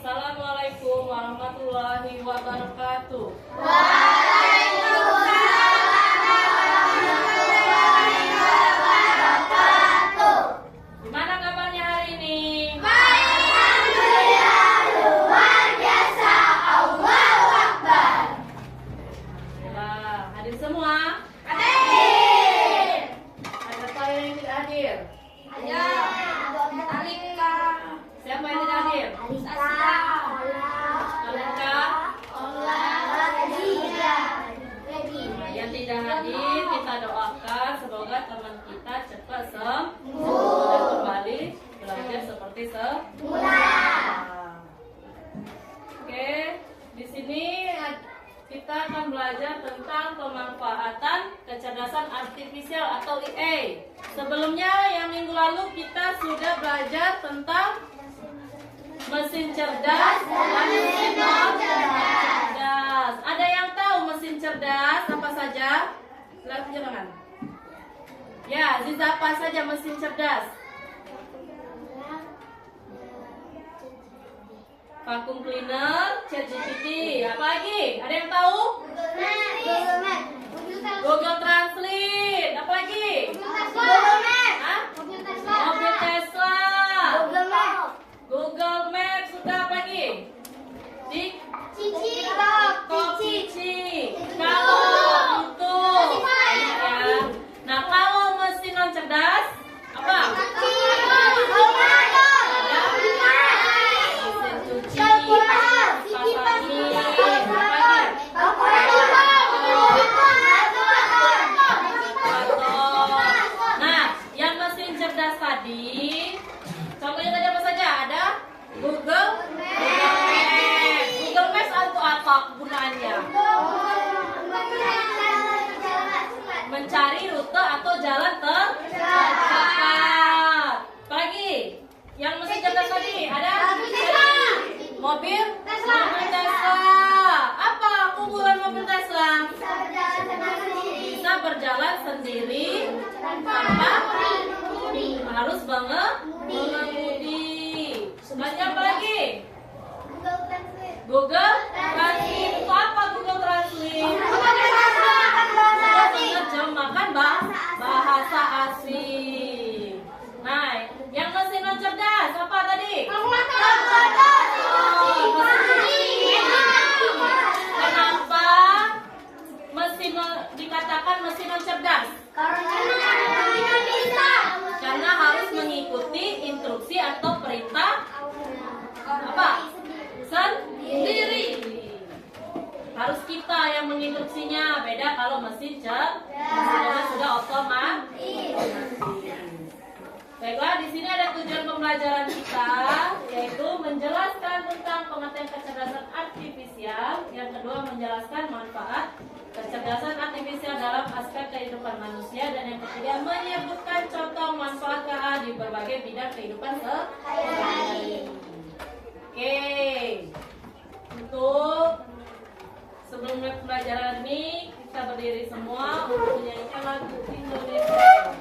Assalamualaikum warahmatullahi wabarakatuh. Gimana kabarnya hari ini? Baik, alhamdulillah, luar biasa. Allahu Akbar. Alhamdulillah. Hadir semua? Hadir. Ada saya yang tidak hadir? Ya, Alika. Siapa yang tidak hadir? Alika. Alika. Yang tidak hadir kita doakan semoga teman kita cepat sembuh dan kembali belajar seperti semula. Oke, di sini kita akan belajar tentang pemanfaatan kecerdasan artifisial atau IA. Sebelumnya yang minggu lalu kita sudah belajar tentang mesin cerdas dan mesin non cerdas. Ada yang tahu mesin cerdas apa saja? Silakan. Ya, Ziza, apa saja mesin cerdas? Vacuum cleaner, ChatGPT, apa lagi? Ada yang tahu? Google Translate, apa lagi? Hah? Mobil Tesla, Google Maps, sudah apa lagi? TikTok, Cici. Kalau itu, ya. Nah, kalau mesin non cerdas, apa? Mesin cuci, kipas angin, apa lagi? Nah, yang mesin cerdas tadi, contohnya tadi apa saja? Ada Google Maps. Google Maps untuk apa gunanya? Mencari rute atau jalan tercepat. Pagi, yang mesin cerdas tadi ada mobil Tesla. Apa keunggulan mobil Tesla? Bisa berjalan sendiri tanpa harus mengemudi. Banyak apa lagi? Google Translate. Apa Google Translate? Menerjemahkan bahasa asing. Nah, yang mesin non cerdas apa tadi? Kenapa dikatakan mesin non cerdas? Karena harus mengikuti instruksi atau perintah apa? Sendiri. Harus kita yang menginstruksinya. Beda kalau mesin cerdas sudah otomatis. Baiklah, di sini ada tujuan pembelajaran kita, yaitu menjelaskan tentang pengertian kecerdasan artifisial. Yang kedua, menjelaskan manfaat kecerdasan artifisial dalam aspek kehidupan manusia. Dan yang ketiga, menyebutkan contoh manfaat KA di berbagai bidang kehidupan sehari-hari. Oke, untuk sebelum pembelajaran ini kita berdiri semua untuk menyanyikan lagu Indonesia.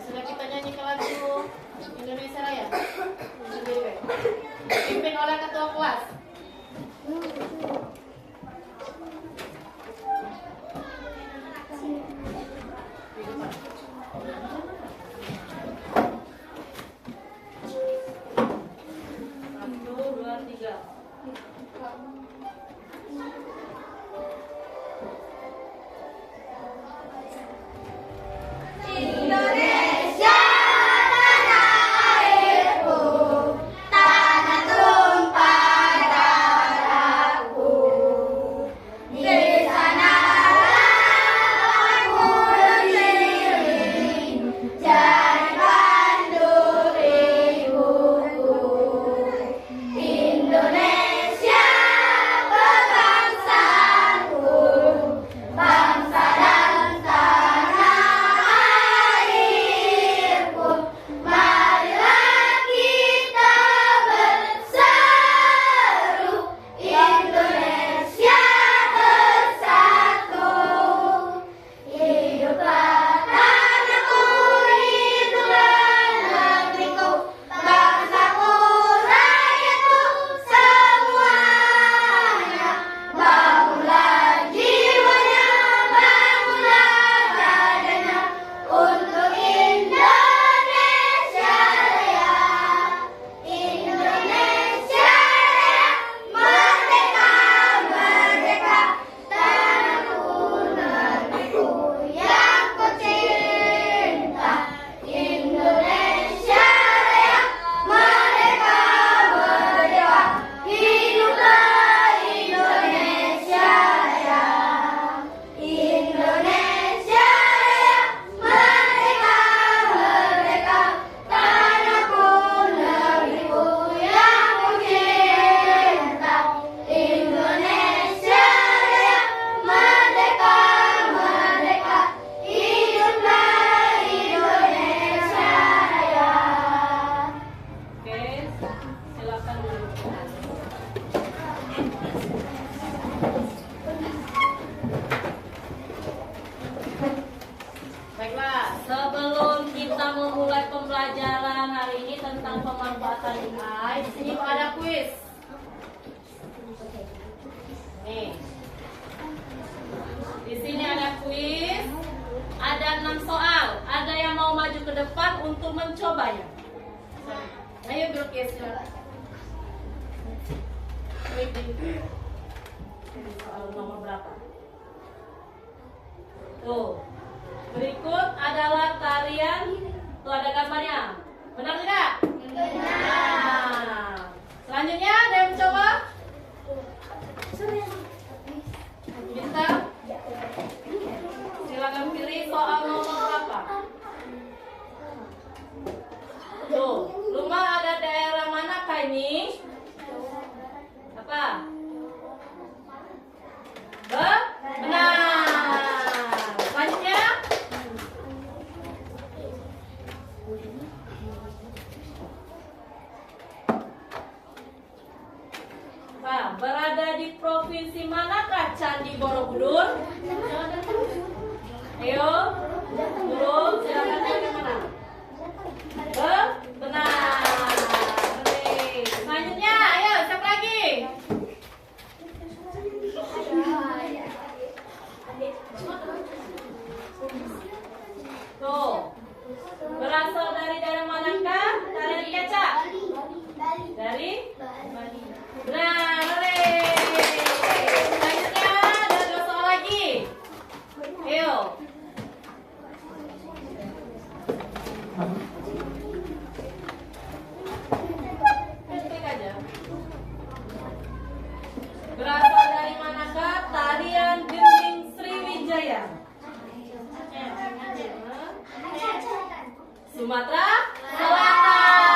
Sudah kita nyanyikan lagu Indonesia Raya. Dipimpin oleh ketua kelas. Satu, dua, tiga. Indonesia tanah airku, tanah tumpah darahku. Sebelum kita memulai pembelajaran hari ini tentang pemanfaatan AI, di sini ada kuis. Nih, di sini ada kuis. Ada 6 soal. Ada yang mau maju ke depan untuk mencobanya? Ayo berkis. Soal nomor berapa? Tuh. Berikut adalah tarian. Tuh ada gambarnya. Benar tidak? Benar. Selanjutnya ada yang mencoba? Kita silakan pilih soal nomor berapa. Tuh, rumah ada daerah manakah ini? Apa? Benar. Selanjutnya. Nah, berada di provinsi manakah Candi Borobudur? Ayo, turun, silakan pilih mana? Benar. Oke. Selanjutnya, ayo, siapa lagi? Tuh, berasal dari daerah manakah? Tarian kaca? Dari? Benar, hore. Selanjutnya ada 2 soal lagi. Ayo. Klik aja. Berasal dari manakah tarian gending Sriwijaya? Sumatera Selatan.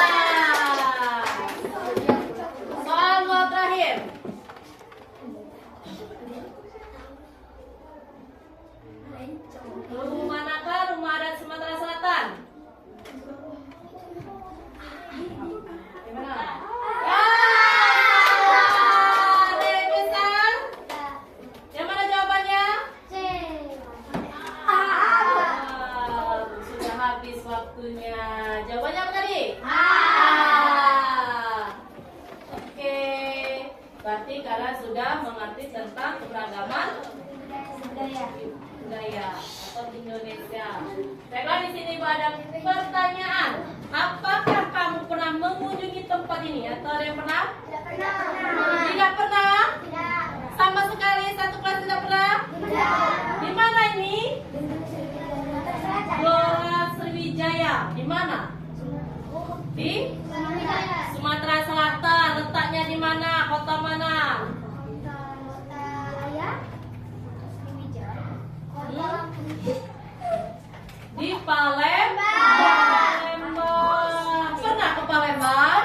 Soal nomor terakhir. Rumah manakah rumah adat Sumatera Selatan? Gimana? Ada yang bisa? Yang mana jawabannya? Sudah habis waktunya. Jawabannya apa tadi? Oke. Berarti kalian sudah mengerti tentang keberagaman budaya atau Indonesia. Baiklah, di sini ada pertanyaan. Apakah kamu pernah mengunjungi tempat ini? Atau ada yang pernah? Tidak pernah? Sama sekali satu kelas tidak pernah? Di mana ini? Gelora Sriwijaya. Di mana? Di Sumatera Selatan. Letaknya di mana? Kota mana? Di Palembang. Pernah ke Palembang?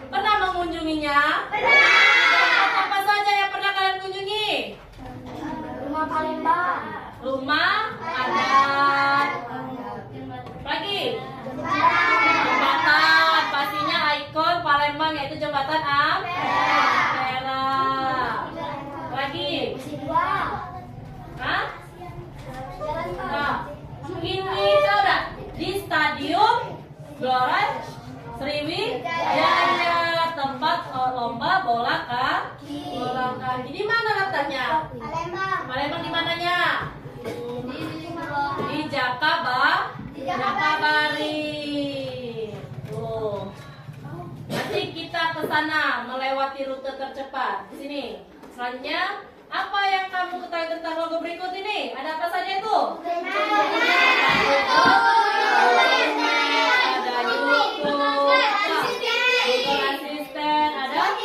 Pernah mengunjunginya? Apa saja yang pernah kalian kunjungi? Rumah Palembang. Rumah adat. Lagi? Jembatan. Pastinya ikon Palembang yaitu jembatan Ampera. Lagi? Hah? Nah, ini udah di Stadium Gelora Sriwijaya, tempat lomba bola kaki. Di mana letaknya? Palembang di mananya? Di Jakabari. Tuh. Nanti kita ke sana melewati rute tercepat. Di sini. Selanjutnya, apa yang kamu ketahui tentang logo berikut ini? Ada apa saja itu? Ada YouTube, Google Assistant, ada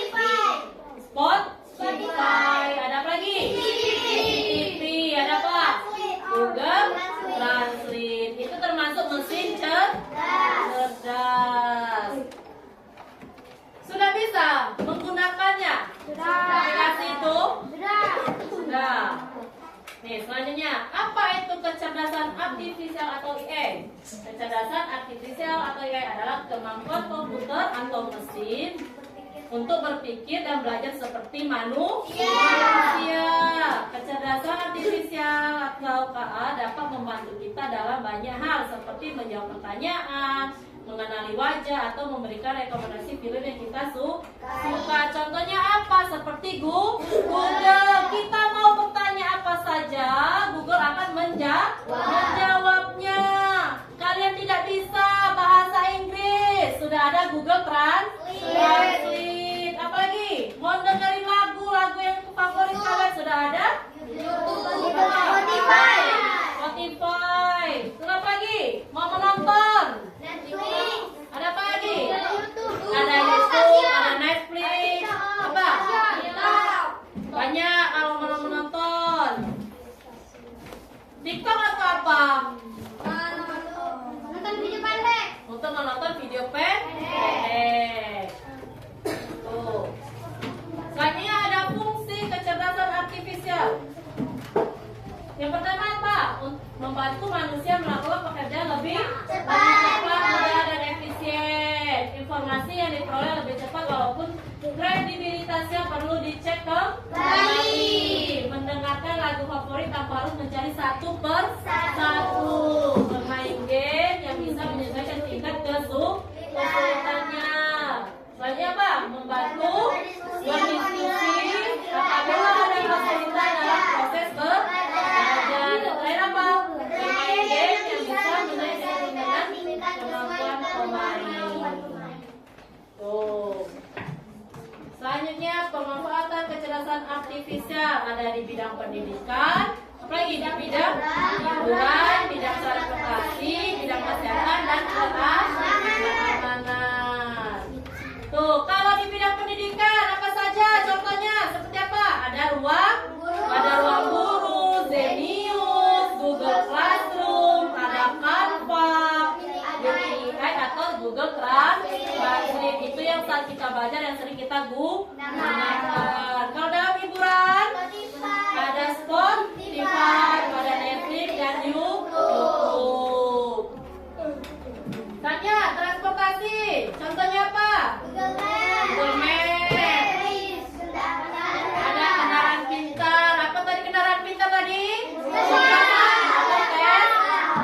Spotify, ada apa lagi? TV, ada apa? Google Translate. Itu termasuk mesin cerdas. Sudah bisa menggunakannya? Aplikasi itu? Sudah. Nih, selanjutnya, apa itu kecerdasan artifisial atau AI? Kecerdasan artifisial atau AI adalah kemampuan komputer atau mesin untuk berpikir dan belajar seperti manusia. Kecerdasan artifisial atau KA dapat membantu kita dalam banyak hal seperti menjawab pertanyaan, mengenali wajah, atau memberikan rekomendasi film yang kita suka. Contohnya apa? Seperti Google. Kita mau bertanya apa saja, Google akan menjawabnya. Kalian tidak bisa bahasa Inggris, sudah ada Google Translate. Apalagi? Mau dengerin lagu yang favorit kalian, sudah ada Spotify. Terus apa lagi? Mau menonton? Ada apa lagi? Ada YouTube, ada Netflix. Apa? Banyak kalau mau menonton. TikTok atau apa? Untuk menonton video pendek. Tuh. Selanjutnya ada fungsi kecerdasan artifisial. Yang pertama apa? Membantu manusia melakukan pekerjaan lebih cepat, mudah, dan efisien. Informasi yang diperoleh lebih cepat walaupun kredibilitasnya perlu dicek kembali. Mendengarkan lagu favorit tanpa harus mencari satu per satu. Bermain game yang bisa menyesuaikan tingkat kesulitannya. Selanjutnya apa? Membantu berdiskusi apabila ada kesulitan dalam proses belajar. Terakhir apa? Bermain game yang bisa menyesuaikan dengan kemampuan pemain. Tuh. Selanjutnya pemanfaatan kecerdasan artifisial ada di bidang pendidikan, apalagi di bidang hiburan, bidang transportasi, bidang kesehatan, dan keamanan. Tuh, kalau di bidang pendidikan apa saja contohnya? Seperti apa? Ada ruang guru, Zenius, Google Classroom, ada Canva, GPI atau Google Translate. Itu yang saat kita belajar yang sering kita gunakan. Kalau dalam hiburan ada Spotify, ada Netflix dan YouTube. Tanya transportasi, contohnya apa? Google Maps. Ada kendaraan pintar. Apa tadi kendaraan pintar tadi? Mobil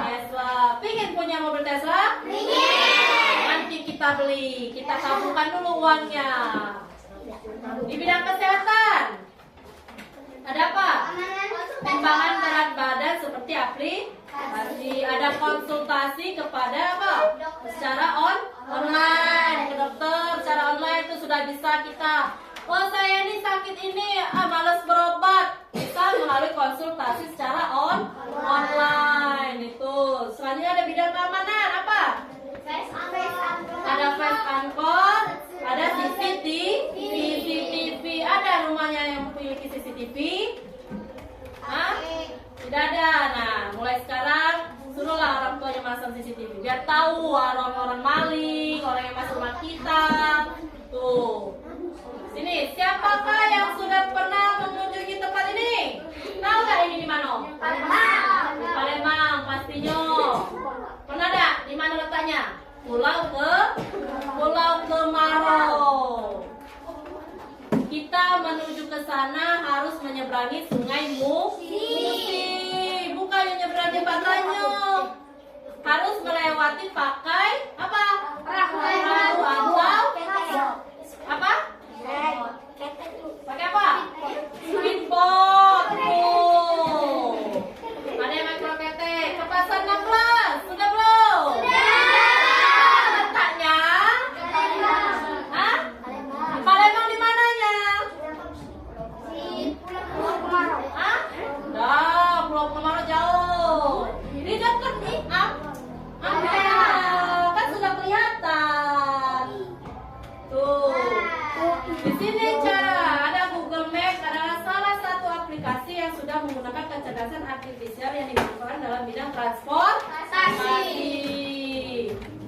Tesla. Pingin punya mobil Tesla? Nanti kita beli. Kita tabungkan dulu uangnya. Di bidang kesehatan ada apa? Timbangan berat badan seperti aplikasi. Ada konsultasi kepada apa? Secara online ke dokter. Secara online itu sudah bisa kita. Oh, saya ini sakit ini, malas berobat. Bisa melalui konsultasi secara online itu. Selanjutnya ada bidang keamanan apa? Ada face unlock, ada CCTV. Ada rumahnya yang memiliki CCTV? Hah? Tidak ada. Nah, mulai sekarang suruhlah orang tuanya masang CCTV biar tahu orang-orang maling, orang yang masuk rumah kita. Tuh. Sini, siapakah yang sudah pernah mengunjungi tempat ini? Tahu nggak ini di mana? Di Palembang pastinya. Pernah ada? Di mana letaknya? Pulau Kemarau. Kita menuju ke sana harus menyeberangi Sungai Musi. Bukan menyeberang jembatannya. Harus melewati pakai apa? Perahu atau apa? Pakai apa? Speedboat. Ada yang main kroketek. Ke pasar 16. Sudah belum? Letaknya? Hah? Di Palembang di mananya? Hah? Dah, Pulau Kemarau jauh. Di dekat nih, kan sudah kelihatan. Tuh. Di sini ada Google Maps adalah salah satu aplikasi yang sudah menggunakan kecerdasan artifisial yang digunakan dalam bidang transportasi.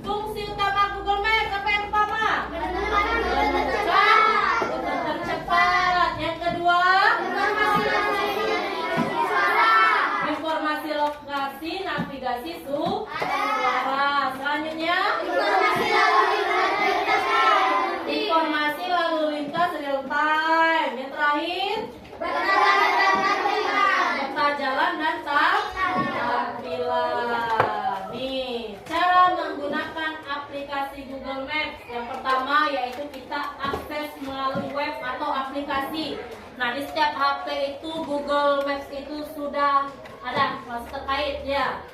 Fungsi utama Google Maps apa yang pertama? Tercepat. Yang kedua, informasi lokasi, navigasi suara. Selanjutnya, informasi lalu Yang pertama yaitu kita akses melalui web atau aplikasi. Nah, di setiap HP itu Google Maps itu sudah ada mas terkait ya.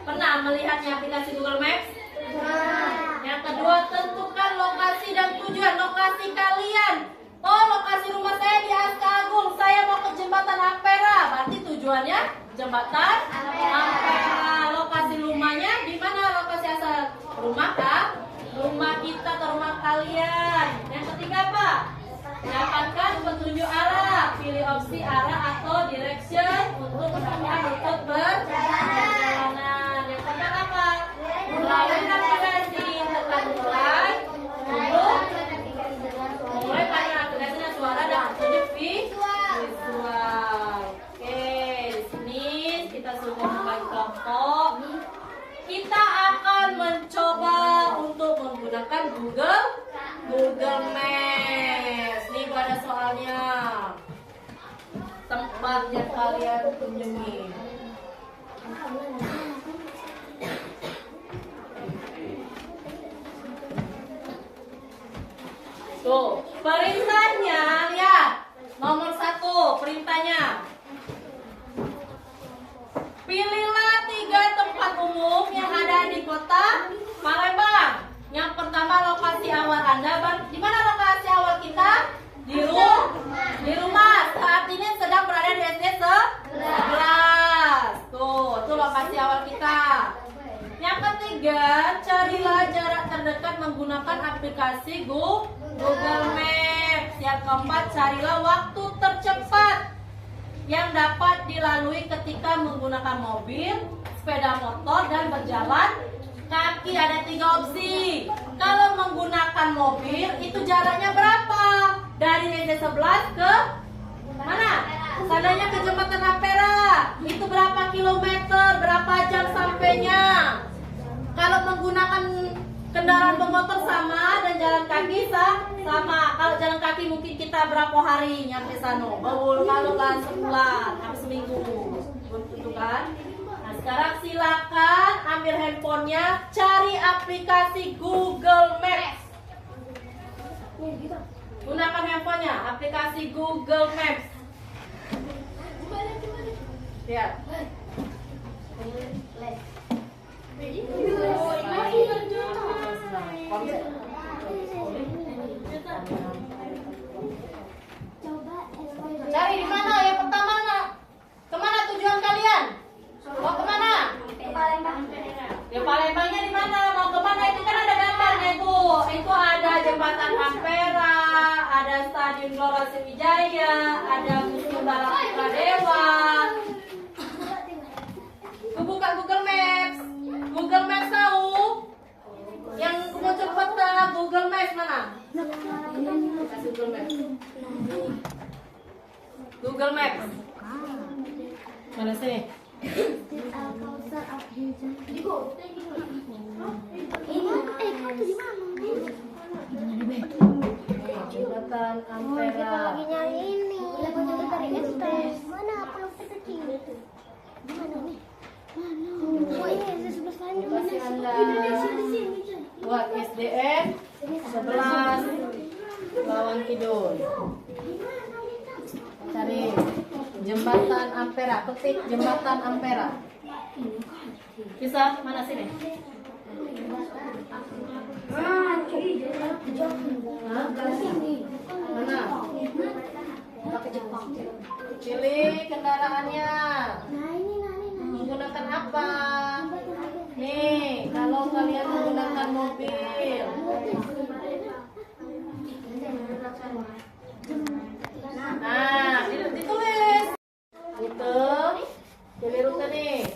Pernah melihatnya aplikasi Google Maps? Yang kedua, tentukan lokasi dan tujuan lokasi kalian. Oh, lokasi rumah saya di Aska Agung. Saya mau ke jembatan Ampera. Berarti tujuannya jembatan Ampera. Lokasi rumahnya di mana? Lokasi asal rumah kah? Rumah kita atau rumah kalian. Yang ketiga apa? Dapatkan petunjuk arah. Pilih opsi arah atau direction untuk mendapatkan rute perjalanan. Yang keempat apa? Melalui navigasi. Tekan mulai untuk mulai pada aplikasinya suara dan petunjuk visual. Oke, di sini kita sudah membagi kelompok. Kita akan mencoba untuk menggunakan Google Maps. Nih ada soalnya. Tempat yang kalian kunjungi. Tuh, perintahnya lihat. Nomor 1, perintahnya. Pilihlah 3 tempat umum yang ada di kota Palembang. Yang pertama lokasi awal Anda. Di mana lokasi awal kita? Di rumah. Saat ini sedang berada di SD 11. Tuh, itu lokasi awal kita. Yang ketiga, carilah jarak terdekat menggunakan aplikasi Google Maps. Yang keempat, carilah waktu tercepat yang dapat dilalui ketika menggunakan mobil, sepeda motor, dan berjalan kaki. Ada 3 opsi. Kalau menggunakan mobil, itu jaraknya berapa? Dari SD 11 ke mana? Seandainya ke jembatan Ampera, itu berapa kilometer? Berapa jam sampainya? Kalau menggunakan kendaraan bermotor sama dan jalan kaki sama. Kalau jalan kaki mungkin kita berapa hari nyampe sana? Kalau kan sebulan, atau seminggu, gitu kan? Nah, sekarang silakan ambil handphonenya, cari aplikasi Google Maps. Gunakan handphonenya, aplikasi Google Maps. Lihat. Cari di mana? Yang pertama kemana tujuan kalian? Mau kemana? Ya Palembangnya di mana? Mau kemana? Itu kan ada gambarnya itu. Itu ada jembatan Ampera, ada Stadion Gelora Sriwijaya, ada Museum Balap Pradewa. Buka Google Maps. Google Maps tahu? Yang muncul peta Google Maps mana? Google Maps. Google Maps. Mana sih? Jembatan Ampera. Lagi nyari ini. Mana peluk kecil itu? Di mana nih? Oh ini sebelah sana. Kasih Anda buat SDN 11 Lawang Kidul. Cari jembatan Ampera, ketik jembatan Ampera. Bisa mana sini? Mana? Pilih kendaraannya. Menggunakan apa? Nih, kalau kalian menggunakan mobil. Nah, ditulis. Gitu. Pilih rute nih.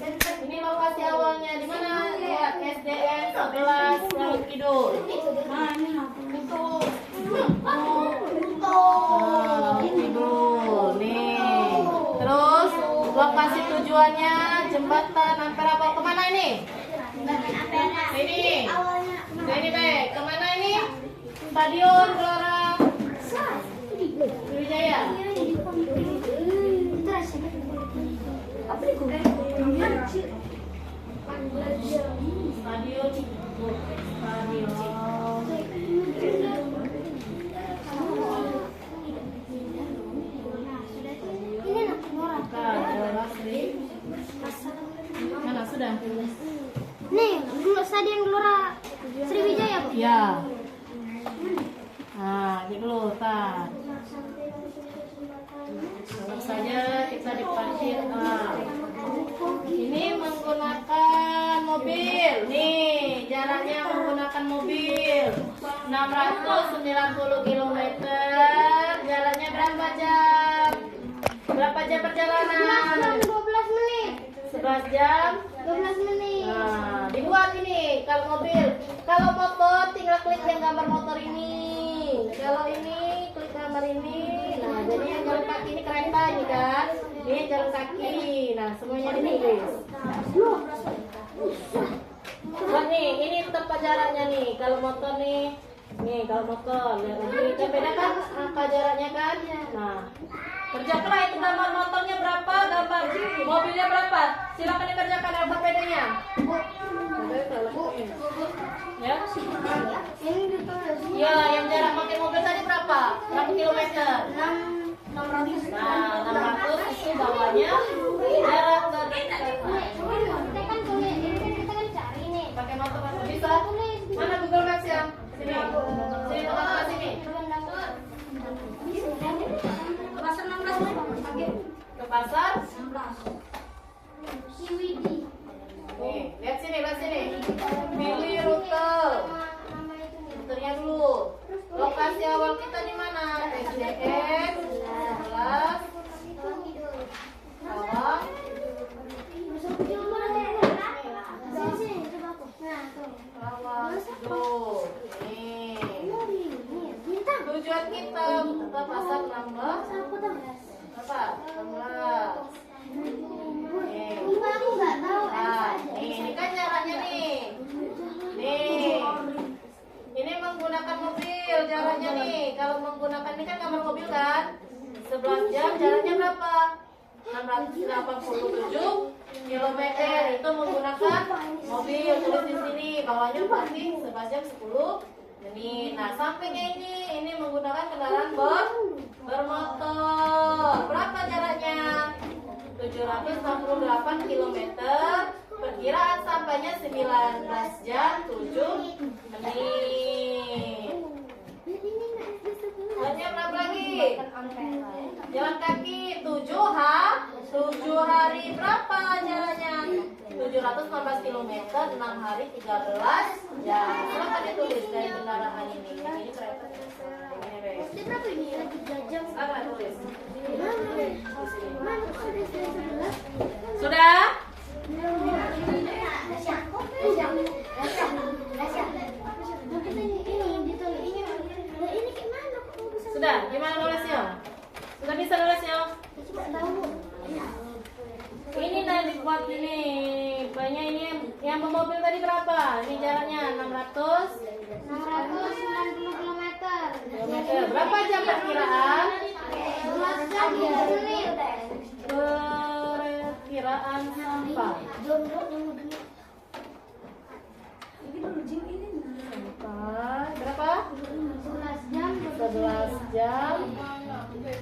Ini lokasi awalnya di mana? Lihat SDN 11 Lawang Kidul. Itu. Lawang Kidul. Nih. Terus lokasi tujuannya jembatan Ampera. Mau kemana ini? Ini. Ini deh. Kemana ini? Stadion Gelora Sriwijaya. Stadion sudah? Nih, dulu Stadion Gelora Sriwijaya, Bu. Ya. Nah, di kelurahan. Langsung saja kita diparkir. Nah, ini menggunakan mobil. Nih, jaraknya menggunakan mobil 690 km. Jaraknya berapa jam? Berapa jam perjalanan? 12 menit. 11 jam. 12 menit. Nah, dibuat ini kalau mobil. Kalau motor tinggal klik yang gambar motor ini. Kalau ini klik gambar ini. Nah, jadi yang jalan kaki ini kereta ini kan. Ini jalan kaki. Nah, semuanya ditulis. Buat nih, ini tempat jaraknya nih. Kalau motor nih, kalau motor lihat lagi. Kan beda kan angka jaraknya kan? Nah, kerjakanlah itu gambar motornya berapa, gambar mobilnya berapa. Silakan dikerjakan apa bedanya. Ya. Ini ditulis. Ya, yang jarak pakai mobil tadi berapa? Berapa kilometer? 600. Nah, 600 itu bawahnya jarak dari Kita kan tulis, ini kan kita kan cari nih. pakai motor bisa. Mana Google Maps ya? Sini. Sini tempat sini. Pasar 16 Ke pasar. 16. CWD. Nih, lihat sini, lihat sini. Pilih rute. Rutenya dulu. Lokasi awal kita di mana? SDN 11 Awang. Awang. Tuh. Nih. Tujuan kita ke pasar 16. Apa? 16. Nah, ini kan jaraknya nih. Nih. Ini menggunakan mobil jaraknya nih. Kalau menggunakan ini kan kamar mobil kan. 11 jam jaraknya berapa? 687 km. Itu menggunakan mobil. Tulis di sini. Bawahnya berarti 11 jam 10 menit. Nah, sampingnya ini menggunakan kendaraan bermotor. Berapa jaraknya? 768 km. Perkiraan sampainya 19 jam 7 menit. Jalannya berapa lagi? Jalan kaki 7 hari berapa jaraknya? 714 km 6 hari 13 jam. Silakan ditulis dari kendaraan ini. Ini kereta. Ini Bes. Berapa ini lagi jam? Silakan tulis. Mana Sudah? Sudah? Gimana nulisnya? Sudah bisa nulisnya? Ini nah dibuat ini. Banyak ini yang mobil tadi berapa? Ini jaraknya 690 km. Berapa jam perkiraan? 12 jam 3 menit. Perkiraan sampai. Sampai berapa? 11 jam 11 jam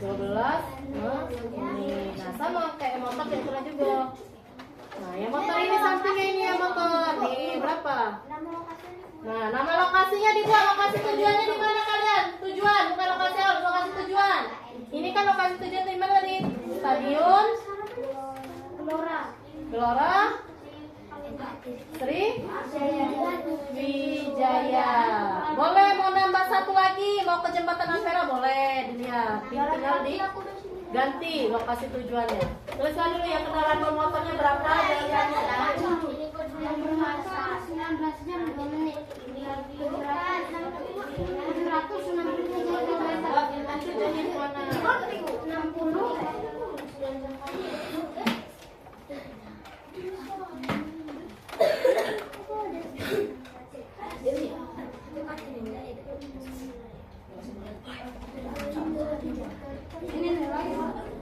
12 menit. Nah, sama kayak motor yang pernah juga. Nah, yang motor ini sampingnya ini yang motor. Nih, berapa? Nah, nama lokasinya dibuat. Lokasi tujuannya di mana kalian? Tujuan, bukan lokasi awal, lokasi tujuan. Ini kan lokasi tujuan di mana tadi? Stadion Gelora Sriwijaya. Boleh mau nambah satu lagi, mau ke jembatan Ampera boleh dilihat. Tinggal diganti lokasi tujuannya. Tuliskan dulu ya kendaraan bermotornya berapa jaraknya. yang bermasa 19 jam 2 menit. 760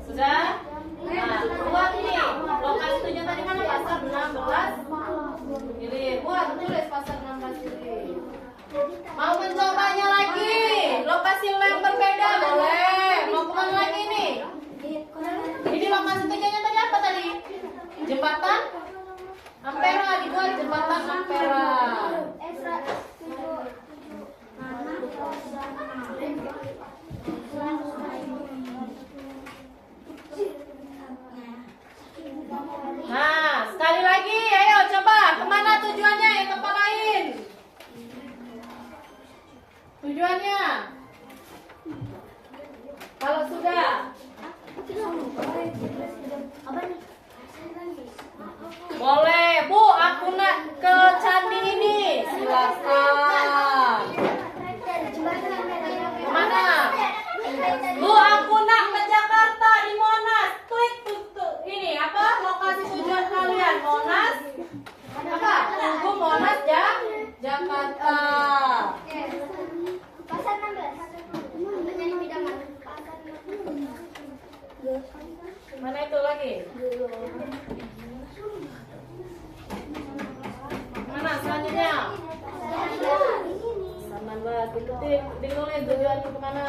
Sudah? Nah, buat ini lokasi tujuan tadi mana pasar Ampera dibuat jembatan Ampera. Nah, sekali lagi, ayo coba kemana tujuannya yang tempat lain? Tujuannya? Kalau sudah, boleh Bu, aku nak ke candi ini. Silakan. Kemana? Bu, aku nak ke Jakarta di Monas. Klik tuh ini apa? Lokasi tujuan kalian Monas. Apa? Tunggu Monas Jakarta. Pasar 16. Menjadi bidangan. Mana itu lagi? Mana selanjutnya? 19. Ikutin, ditulis tujuannya kemana?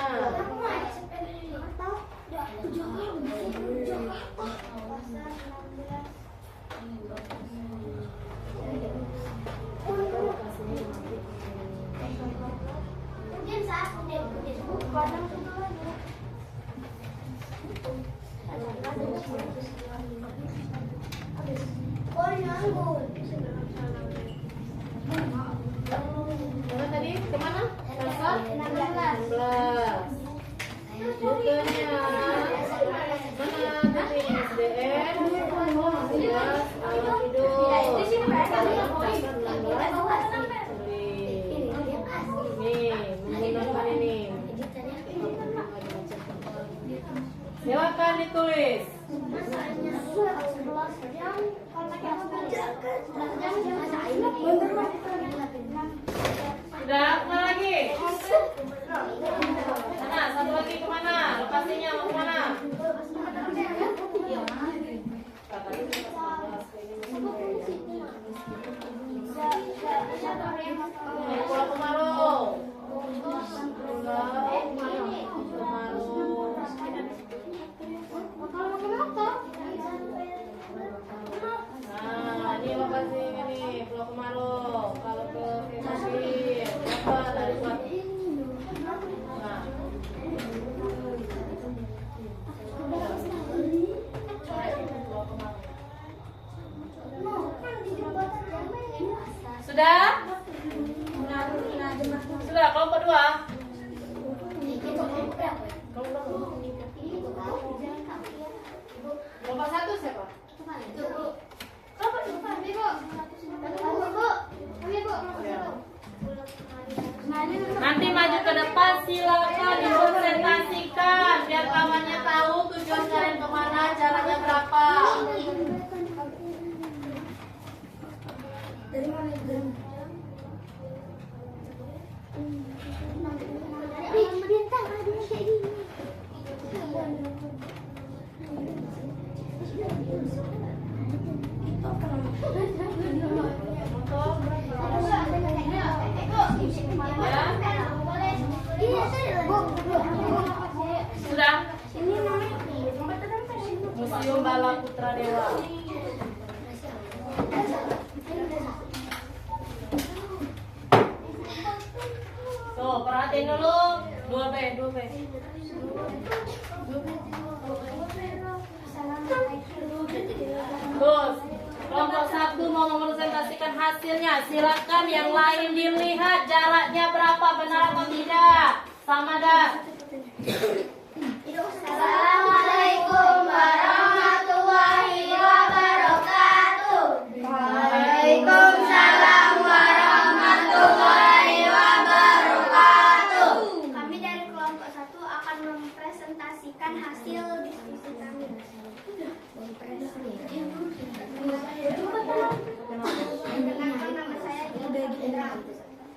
Mungkin saat bukan oh nyambung. Mana tadi? Kemana? Pasar 16. Rutenya mana tadi? SDN 16 Alam Hidup. Nih, menggunakan ini. Silakan ditulis. Sudah, kemana lagi? Mana? Satu lagi kemana? Lokasinya mau kemana? Pulau Kemarau. Nah, ini lokasi ini Pulau Kemarau. Kalau ke Kebun apa tadi buat? Nah. Sudah? Sudah, kelompok 2. Kelompok 1 siapa? Nanti maju ke depan, silakan dipresentasikan biar kawannya tahu tujuan kalian kemana, caranya berapa. Dari mana itu? Bintang ada kayak gini. Sudah? Ini namanya Museum Bala Putra Dewa. Tuh, perhatiin dulu. 2B. Terus, kelompok 1 mau mempresentasikan hasilnya. Silakan yang lain dilihat jaraknya berapa, benar atau tidak. Sama dah. Assalamualaikum warahmatullahi wabarakatuh. Waalaikumsalam warahmatullahi wabarakatuh. Kami dari kelompok 1 akan mempresentasikan hasil diskusi kami.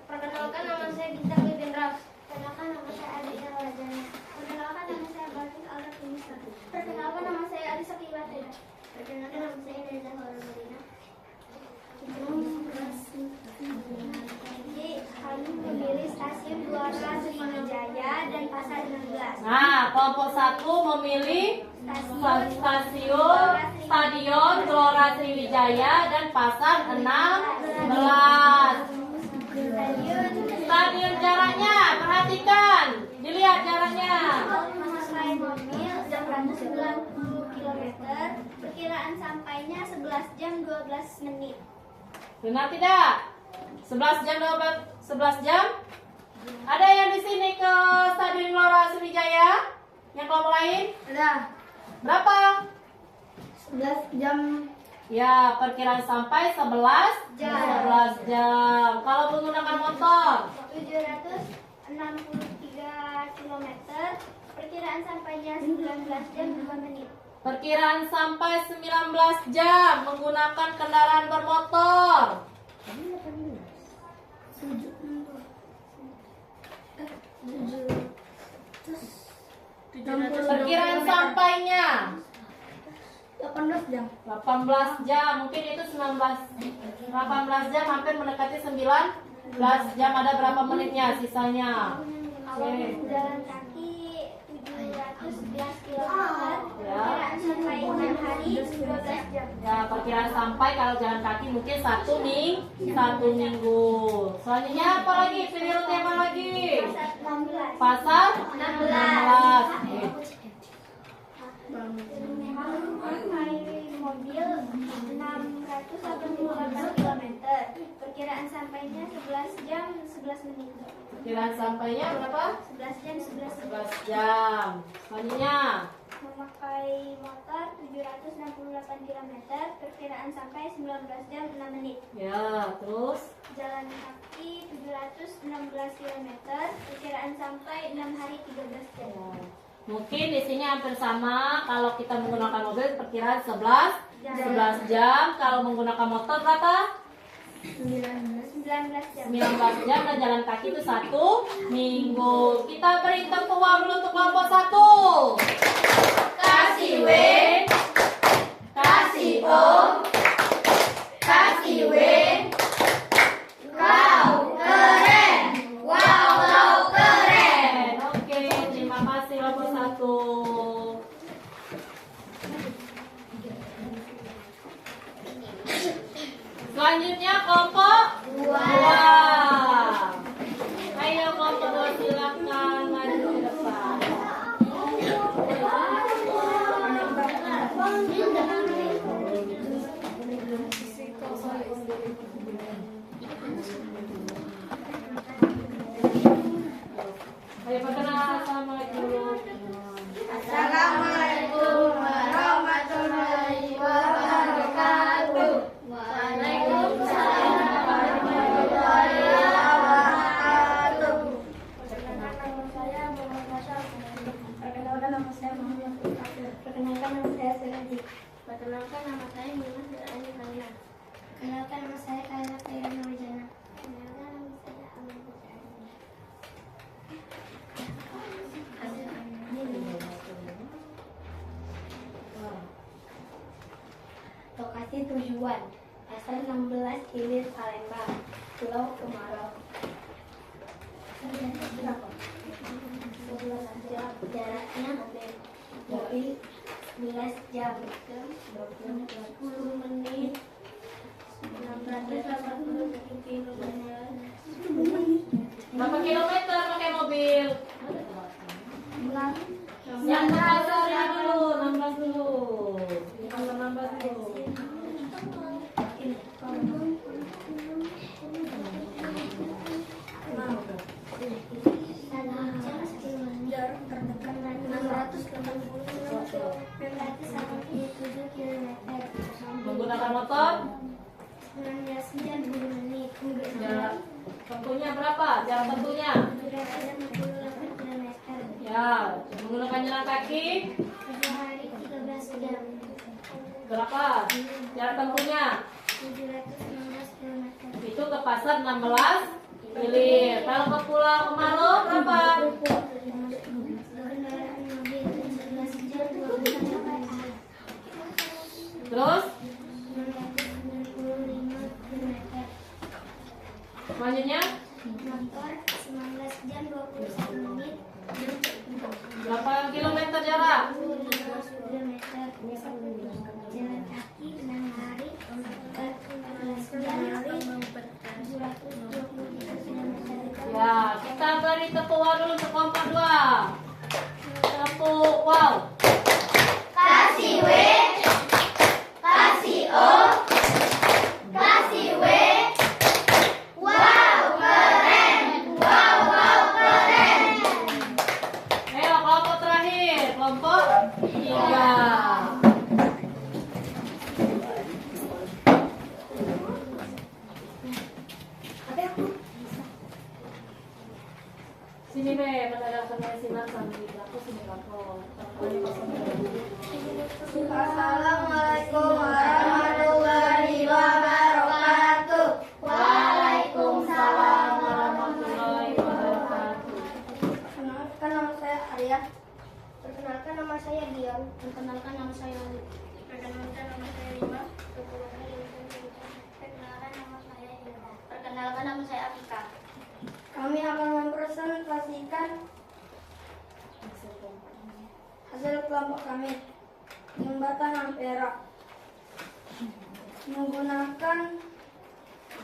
Perkenalkan nama saya Bintang Wibendra. Perkenalkan nama saya Adi Rajana. Perkenalkan nama saya Batis Alda Tunisa. Perkenalkan nama saya Adi Sakiwati. Perkenalkan nama saya Neza Horumarina. Jadi kami memilih stasiun Blora Sriwijaya dan Pasar 16. Nah, kelompok 1 memilih stadion Gelora Sriwijaya. Sriwijaya dan Pasar 16. Stadion jaraknya, perhatikan, dilihat jaraknya. Memakai mobil 690 km, perkiraan sampainya 11 jam 12 menit. Benar tidak? 11 jam 11 jam. Ada yang di sini ke Stadion Gelora Sriwijaya? Yang kelompok lain? Ada Berapa? 11 jam. Ya, perkiraan sampai 11 Jam. 11 jam. Kalau menggunakan motor, 763 km, perkiraan sampainya 19 jam 2 menit. perkiraan sampai 19 jam menggunakan kendaraan bermotor. Perkiraan sampainya 18 jam. 18 jam, mungkin itu 18 jam, hampir mendekati 19 jam. Ada berapa menitnya sisanya? Kalau jalan kaki 711 km, perkiraan sampai 6 hari 12 jam. Ya, perkiraan sampai kalau jalan kaki mungkin satu minggu. Selanjutnya apa lagi? Pilih rute apa lagi? Pasar 16. Memakai mobil 688 km, perkiraan sampainya 11 jam 11 menit. Perkiraan sampainya berapa? 11 jam 11 menit. 11 jam. Selanjutnya Memakai motor 768 km, perkiraan sampai 19 jam 6 menit. ya, terus Jalan kaki 716 km, perkiraan sampai 6 hari 13 jam. ya. Mungkin di sini hampir sama. Kalau kita menggunakan mobil perkiraan 11 jam. Kalau menggunakan motor berapa? 19 jam. 19 jam, dan jalan kaki itu 1 minggu. Kita beri tepuk tangan dulu untuk kelompok 1. Kasih W, kasih O, kasih W. Kau keren. Wow, kau keren. Oke, terima kasih kelompok 1. Selanjutnya kelompok 2. Ayo kelompok 2 silakan maju ke depan. Ayo perkenalan, assalamualaikum. Assalamualaikum warahmatullahi wabarakatuh. Waalaikumsalam warahmatullahi wabarakatuh. Perkenalkan nama saya Muhammad Fatir. Perkenalkan nama saya Serati. Perkenalkan nama saya Mimas Berani Kalian. Perkenalkan nama saya Kayla Kairana Wijana. Perkenalkan nama saya Amin Putri. Lokasi tujuan Pasar 16 Ilir Palembang, Pulau Kemarau. 11 jam, jaraknya mobil 11 jam 20 menit 680 kilometer. Berapa kilometer pakai mobil? 16 dulu, 16 dulu. 16 dulu. Menggunakan motor? 19 jam 10 menit. Jarak tempuhnya berapa? Jarak tempuhnya? 768 km. Ya, menggunakan jalan kaki 7 hari 13 jam. berapa? Jarak tempuhnya? 716 km. Itu ke pasar 16 Ilir. Kalau ke Pulau Kemarau berapa? Kendaraan mobil 11 jam 20 menit. Terus 995 km. selanjutnya Motor 19 jam 21 menit. berapa kilometer jarak? 20 km. Jalan kaki 6 hari 14 dulu untuk kelompok 2. Tepuk wow. Kasih W, kasih O, kasih W. Wow, keren. Wow, wow, keren. Ayo kelompok terakhir, kelompok 3. Sini be, pada datangnya sinar sambil aku sini lapor. Assalamualaikum warahmatullahi wabarakatuh. Waalaikumsalam warahmatullahi wabarakatuh. Perkenalkan nama saya Arya. Perkenalkan nama saya Dion. Perkenalkan nama saya Ali. Perkenalkan nama saya Rima. Perkenalkan nama saya Ilham. Perkenalkan nama saya Atika. Kami akan mempresentasikan hasil kelompok kami. Jembatan Ampera menggunakan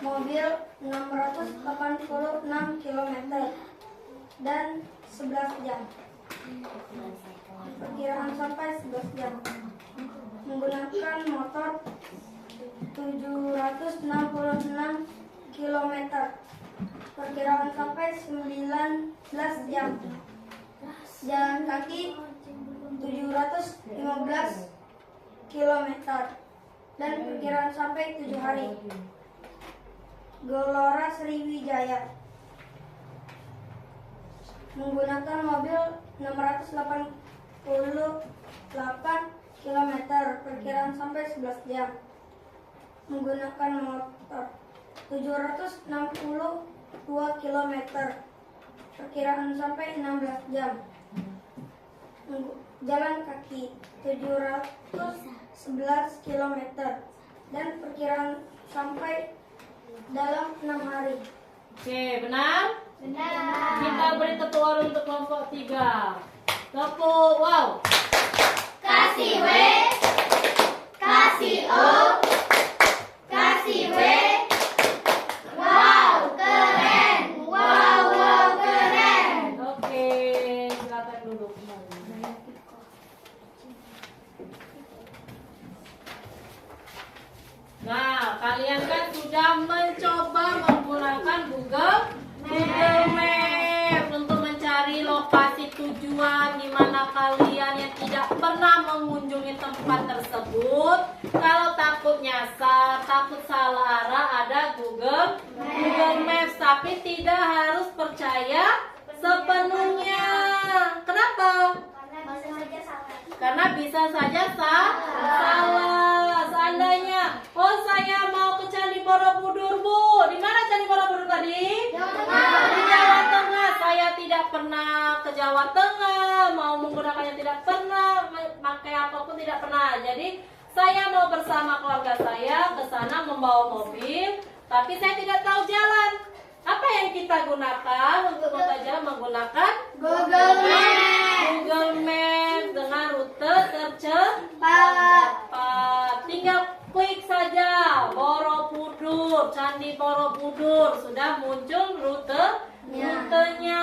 mobil 686 km dan 11 jam. Perkiraan sampai 11 jam. Menggunakan motor 766 km. Perkiraan sampai 19 jam. Jalan kaki 715 km dan perkiraan sampai 7 hari. Gelora Sriwijaya menggunakan mobil 688 km, perkiraan sampai 11 jam. Menggunakan motor 762 km, perkiraan sampai 16 jam. Jalan kaki 711 km dan perkiraan sampai dalam 6 hari. Oke, benar? Benar. Kita beri tepuk tangan untuk kelompok 3. Tepuk wow. Kasih W, kasih O, kasih W. Wow, keren. Wow, wow, keren. Oke, silakan duduk. Nah, kalian kan sudah mencoba menggunakan Google Maps untuk mencari lokasi tujuan di mana kalian yang tidak pernah mengunjungi tempat tersebut. Kalau takut nyasar, takut salah arah, ada Google Maps, tapi tidak harus percaya sepenuhnya. Kenapa? Karena bisa saja salah. Seandainya, oh saya mau ke Candi Borobudur Bu. Di mana Candi Borobudur tadi? Di Jawa Tengah. Saya tidak pernah ke Jawa Tengah. Mau menggunakannya tidak pernah. Pakai apapun tidak pernah. Jadi saya mau bersama keluarga saya ke sana membawa mobil, tapi saya tidak tahu jalan. Apa yang kita gunakan untuk mengetahui jalan? Menggunakan Google Maps. Google Maps dengan rute tercepat. Tinggal klik saja Borobudur, Candi Borobudur, sudah muncul rutenya.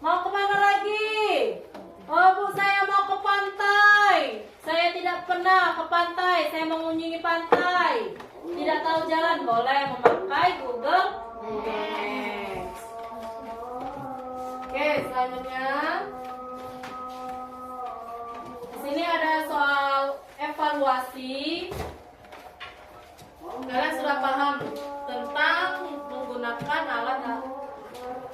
Mau kemana lagi? Oh Bu, saya mau ke pantai. Saya tidak pernah ke pantai. Saya mengunjungi pantai. Tidak tahu jalan, boleh memakai Google Maps. Oke, selanjutnya di sini ada soal evaluasi. Kalian sudah paham tentang menggunakan alat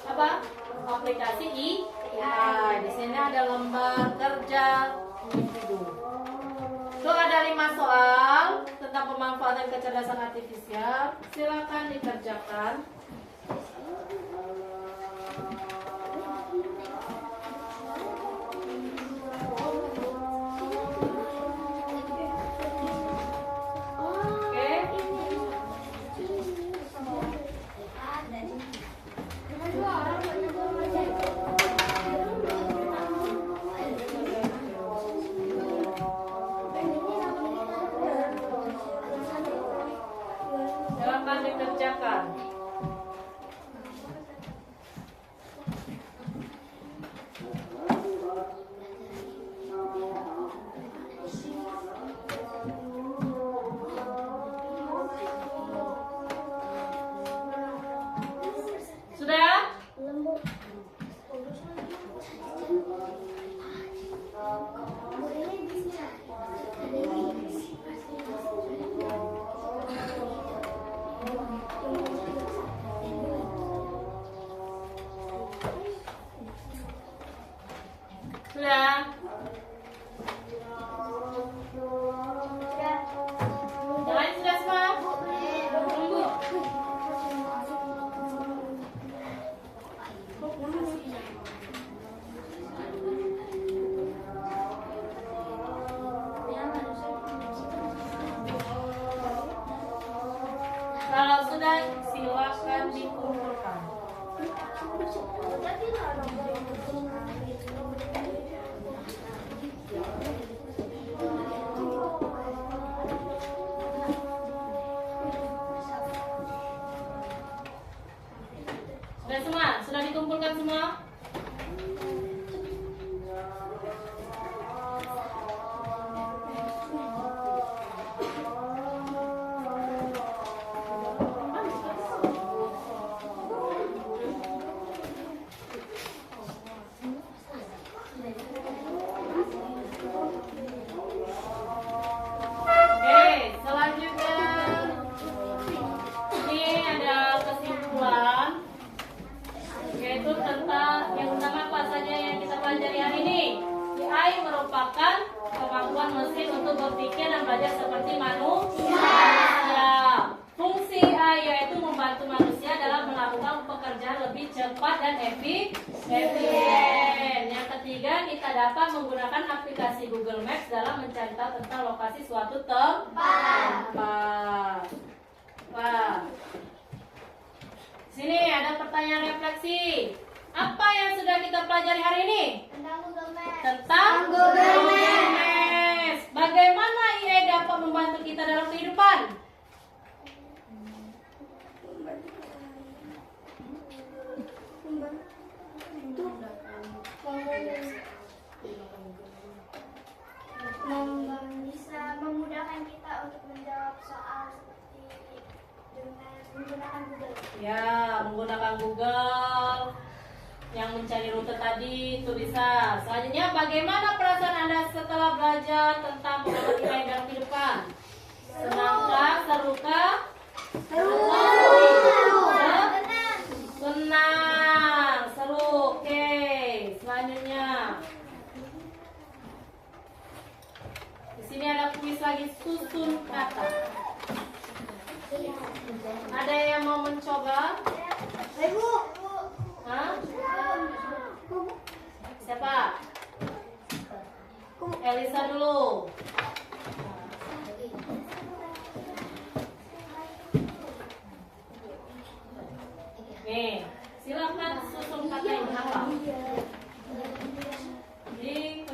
apa? Aplikasi AI. Di sini ada lembar kerja individu. Itu ada 5 soal tentang pemanfaatan kecerdasan artifisial. Silakan dikerjakan. Silakan dikerjakan. Sudah? Yang lain sudah semua? Tunggu. Kalau sudah, silakan dikumpulkan. Sudah semua? Sudah dikumpulkan semua? Oke, selanjutnya ini ada kesimpulan, yaitu tentang yang pertama apa saja yang kita pelajari hari ini. AI merupakan kemampuan mesin untuk berpikir dan belajar seperti manusia. Fungsi AI yaitu membantu manusia dalam melakukan pekerjaan lebih cepat dan efisien. Yang ketiga, kita dapat menggunakan aplikasi Google Maps dalam mencari tahu tentang lokasi suatu tempat. Wah. Sini ada pertanyaan refleksi. Apa yang sudah kita pelajari hari ini? Tentang Google Maps. Bagaimana IA dapat membantu kita dalam kehidupan? Bisa memudahkan kita untuk menjawab soal seperti dengan menggunakan Google. Ya, menggunakan Google yang mencari rute tadi itu bisa. Selanjutnya, bagaimana perasaan Anda setelah belajar tentang penggunaan AI dalam kehidupan? Senangkah? Serukah? Senang, seru. Oke, selanjutnya. Di sini ada kuis lagi, susun kata. Ada yang mau mencoba? Hah? Siapa? Elisa dulu. Nih, silakan susun kata yang hafal. Jadi,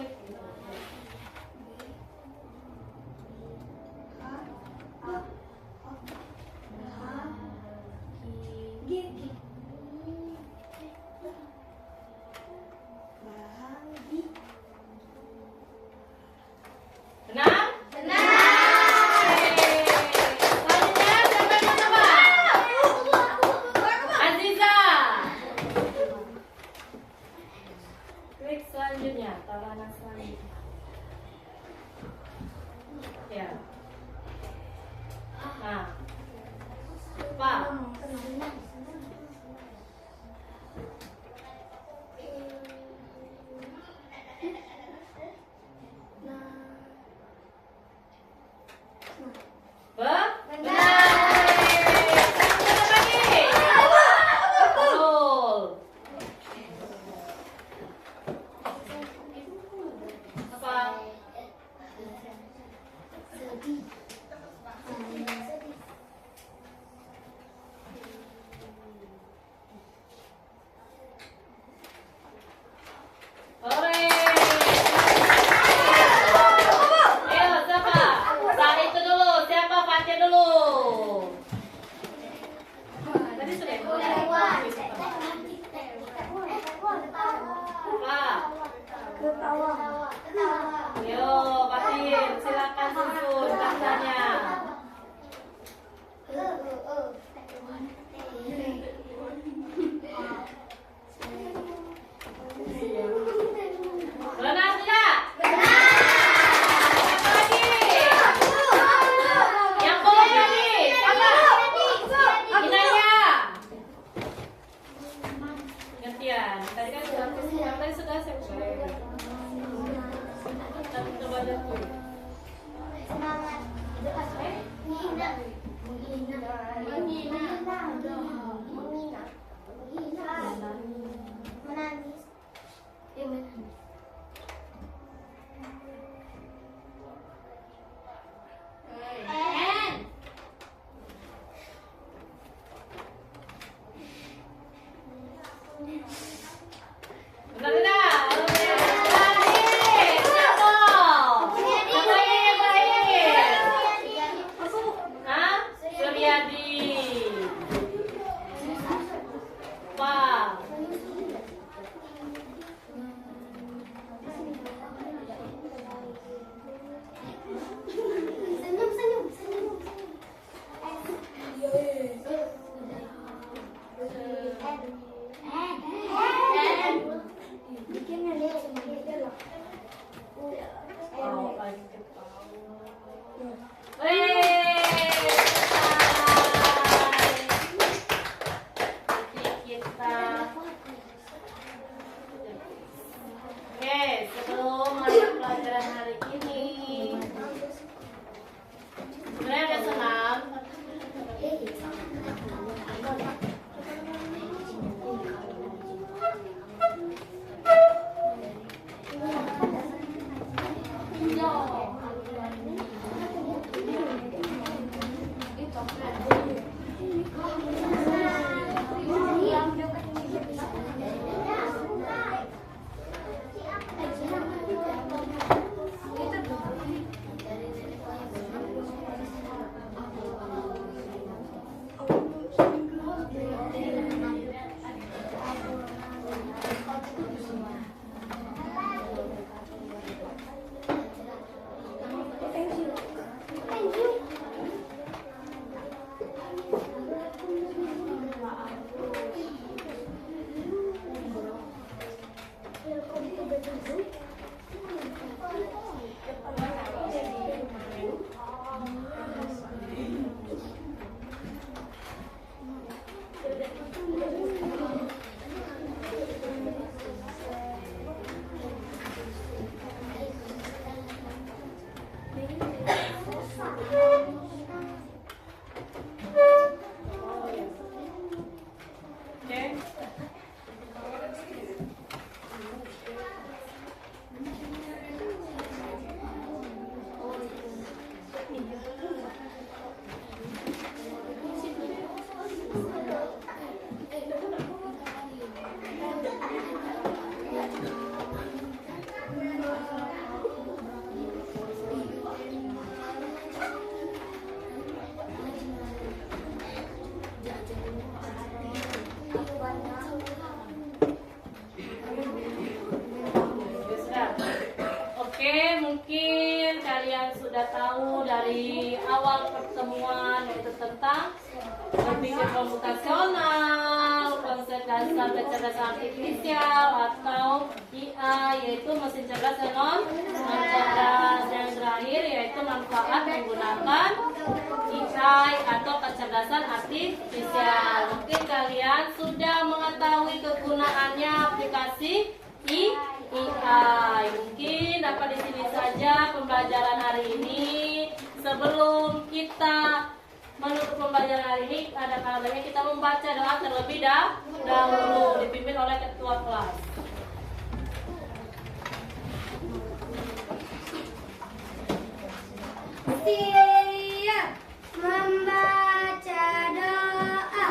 Mungkin kalian sudah tahu dari awal pertemuan yaitu tentang berpikir komputasional, konsep dasar kecerdasan artifisial atau IA, yaitu mesin cerdas dan non cerdas. Yang terakhir yaitu manfaat menggunakan AI atau kecerdasan artifisial. Mungkin kalian sudah mengetahui kegunaannya aplikasi AI. Mungkin dapat di sini saja pembelajaran hari ini. Sebelum kita menutup pembelajaran hari ini, ada kalanya kita membaca doa terlebih dahulu dipimpin oleh ketua kelas. Siap membaca doa.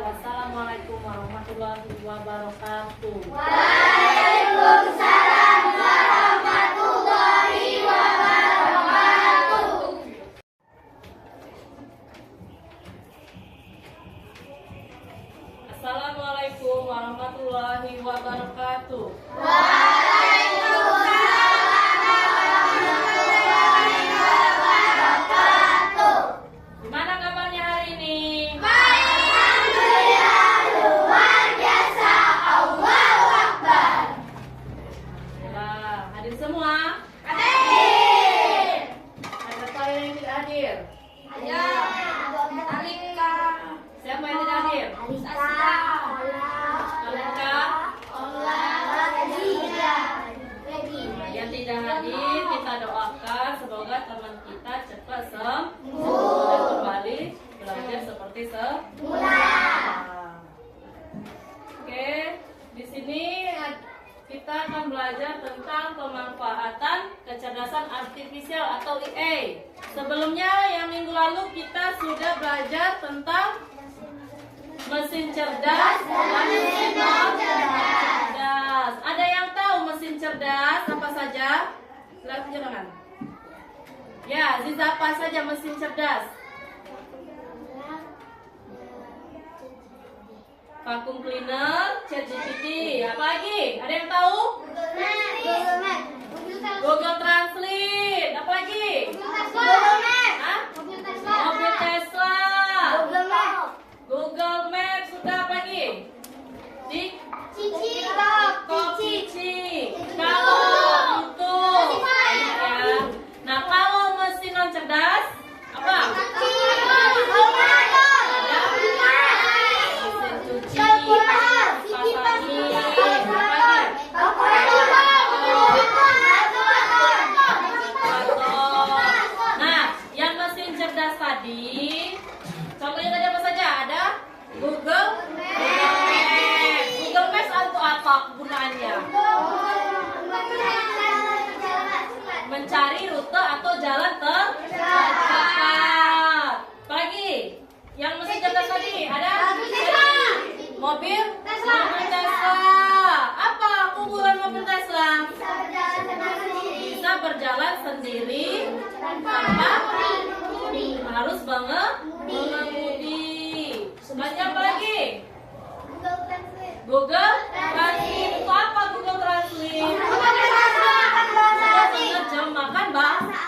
Wassalamualaikum warahmatullahi wabarakatuh. Waalaikumsalam warahmatullahi wabarakatuh. Assalamualaikum warahmatullahi wabarakatuh. Gimana kabarnya hari ini? Hadir semua? Hadir. Ada siapa yang tidak hadir? Ada Alika. Siapa yang tidak hadir? Alika. Yang tidak hadir kita doakan semoga teman kita cepat sembuh dan kembali belajar seperti semula. Oke, di sini kita akan belajar tentang pemanfaatan kecerdasan artifisial atau IA. Sebelumnya yang minggu lalu kita sudah belajar tentang mesin cerdas dan mesin non cerdas. Ada yang tahu mesin cerdas apa saja? Silakan jangan. Ya, Ziza, apa saja mesin cerdas? Vacuum cleaner, ChatGPT, apa lagi? Ada yang tahu? Google Translate, apa lagi? Hah? Mobil Tesla. tadi, contohnya tadi apa saja? Ada Google Maps. Google Maps untuk apa gunaannya? Mencari rute atau jalan tercepat. Apalagi yang mesin cerdas tadi ada mobil Tesla. Apa keunggulan mobil Tesla? Bisa berjalan sendiri tanpa harus mengemudi. Lanjut apa lagi? Google Translate. Itu apa Google Translate? Menerjemahkan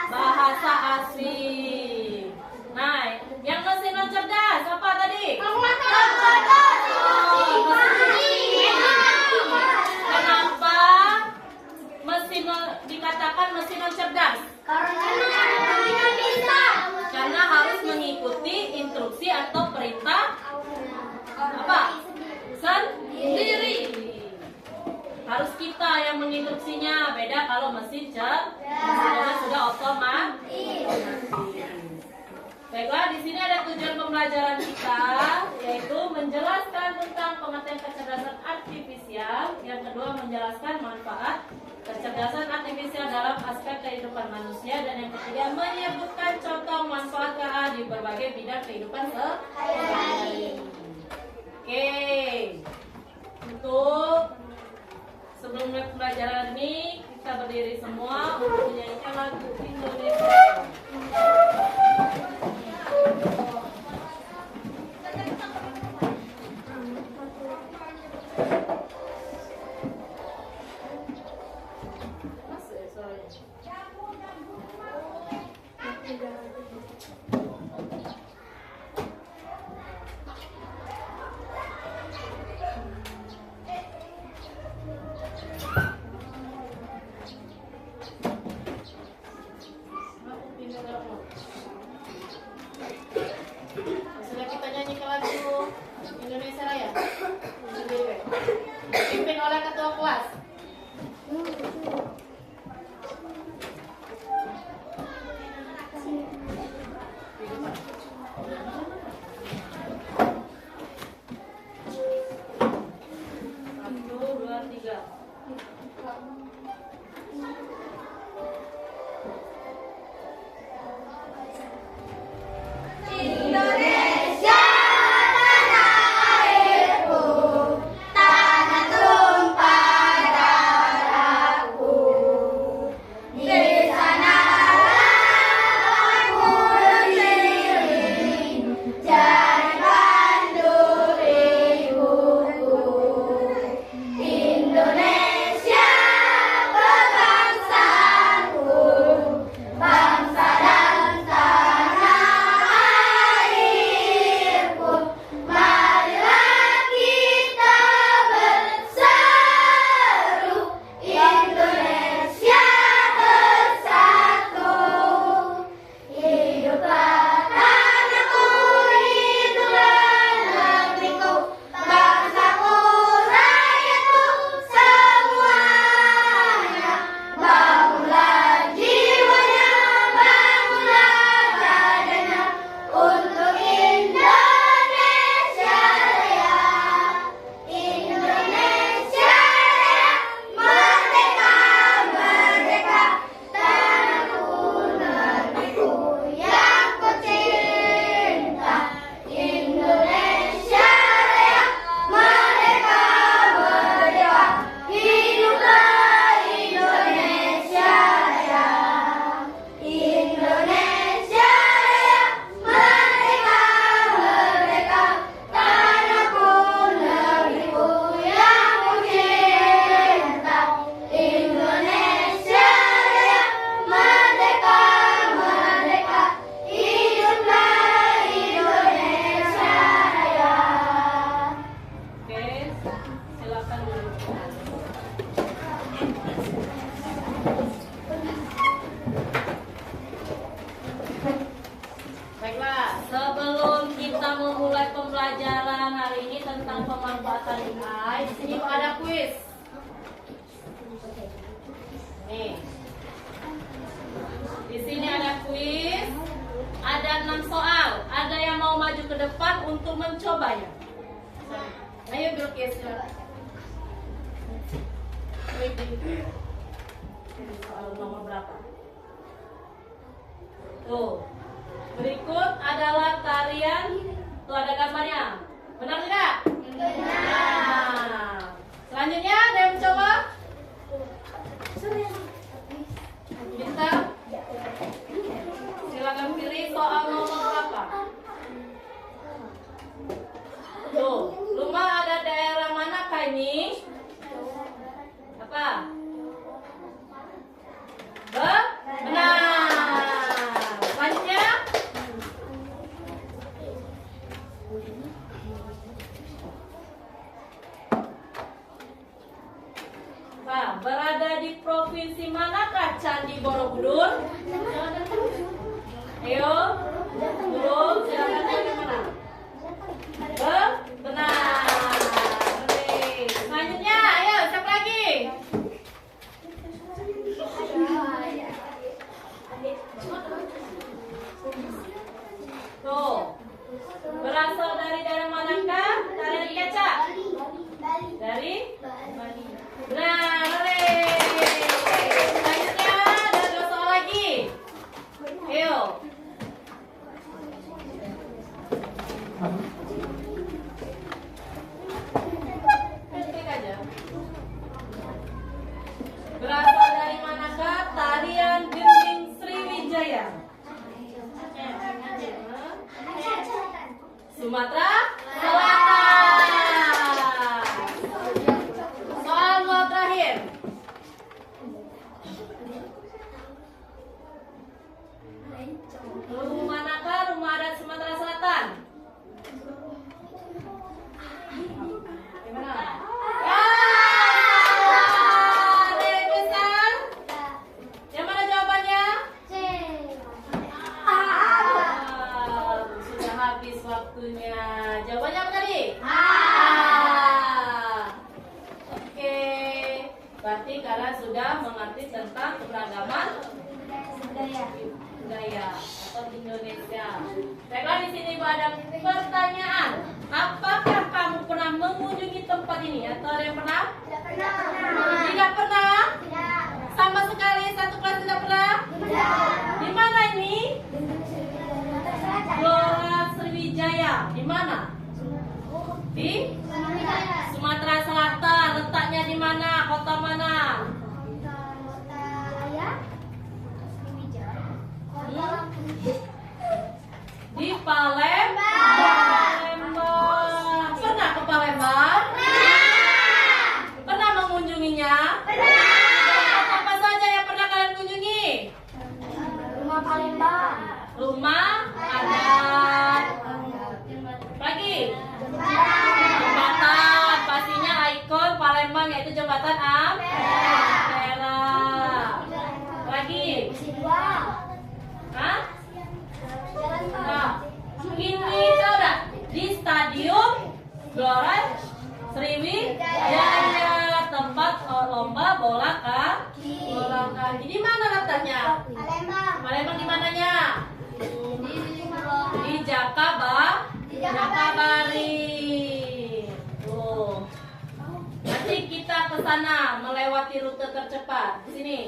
bahasa asing. Nah, yang mesin non cerdas apa tadi? Kenapa mesin dikatakan mesin non cerdas? Karena harus mengikuti instruksi atau perintah apa? Sendiri. Harus kita yang menginstruksinya. Beda kalau mesin cerdas sudah otomatis. Baiklah, di sini ada tujuan pembelajaran kita, yaitu menjelaskan tentang pengertian kecerdasan artifisial. Yang kedua, menjelaskan manfaat kecerdasan artifisial dalam aspek kehidupan manusia. Dan yang ketiga, menyebutkan contoh manfaat KA di berbagai bidang kehidupan sehari-hari. Oke, untuk sebelum mulai pembelajaran ini, kita berdiri semua untuk menyanyikan lagu Indonesia. Sudah kita nyanyikan lagu Indonesia Raya. Dipimpin oleh ketua kelas. Satu, dua, tiga. Indonesia tanah airku, tanah tumpah darahku. Di sanalah aku berdiri, jadi pandu ibuku. Indonesia kebangsaanku, bangsa dan tanah airku. Marilah kita berseru, Indonesia bersatu. Hiduplah tanahku, hiduplah negeriku, bangsaku, rakyatku semuanya. Bangunlah jiwanya, bangunlah badannya untuk Indonesia Raya. Indonesia Raya, merdeka, merdeka, tanahku, negeriku yang ku cinta. Indonesia Raya, merdeka, merdeka, hiduplah Indonesia Raya. Indonesia Raya, merdeka, merdeka, tanahku, negeriku yang ku cinta. Indonesia Raya, merdeka, merdeka, hiduplah Indonesia Raya. Oke, silakan duduk. Baiklah, sebelum kita memulai pembelajaran hari ini tentang pemanfaatan AI, di sini ada kuis. Nih, di sini ada kuis, ada ada 6 soal. Ada yang mau maju ke depan untuk mencobanya? Ayo Bilqis. Soal nomor berapa? Tuh. Berikut adalah tarian. Tuh ada gambarnya. Benar tidak? Benar. Selanjutnya ada yang mencoba? Bintang. Silakan pilih soal nomor berapa. Tuh, rumah ada daerah manakah ini? Apa? Benar. Selanjutnya. Nah, berada di provinsi manakah Candi Borobudur? Ayo, turun, silakan pilih mana? Benar. Oke. Selanjutnya, ayo, siapa lagi? Tuh, berasal dari daerah manakah? Tarian kaca? Dari? Nah, selanjutnya ada 2 soal lagi. Ayo. Klik aja. Berasal dari manakah tarian gending Sriwijaya? Sumatera Selatan. Soal terakhir. Rumah manakah rumah adat Sumatera Selatan? Gimana? Ya, ada yang pesan? Yang mana jawabannya? Sudah habis waktunya. Jawabannya apa tadi? Oke. Berarti kalian sudah mengerti tentang keberagaman budaya atau Indonesia. Baiklah, di sini ada pertanyaan. Apakah kamu pernah mengunjungi tempat ini? Atau ada yang pernah? Tidak pernah? Sama sekali satu kelas tidak pernah? Di mana ini? Gelora Sriwijaya. Di mana? Di Sumatera Selatan. Letaknya di mana? Kota mana? Di Palembang. Pernah ke Palembang? Pernah mengunjunginya? Apa saja yang pernah kalian kunjungi? Rumah Palembang. Rumah adat. Lagi? Jembatan. Pastinya ikon Palembang yaitu jembatan Ampera. Lagi? Hah? Nah, ini sudah di Stadium Gelora Sriwijaya, tempat lomba bola kaki. Di mana letaknya? Palembang di mananya? Di Jakabari. Tuh. Nanti kita ke sana melewati rute tercepat. Di sini.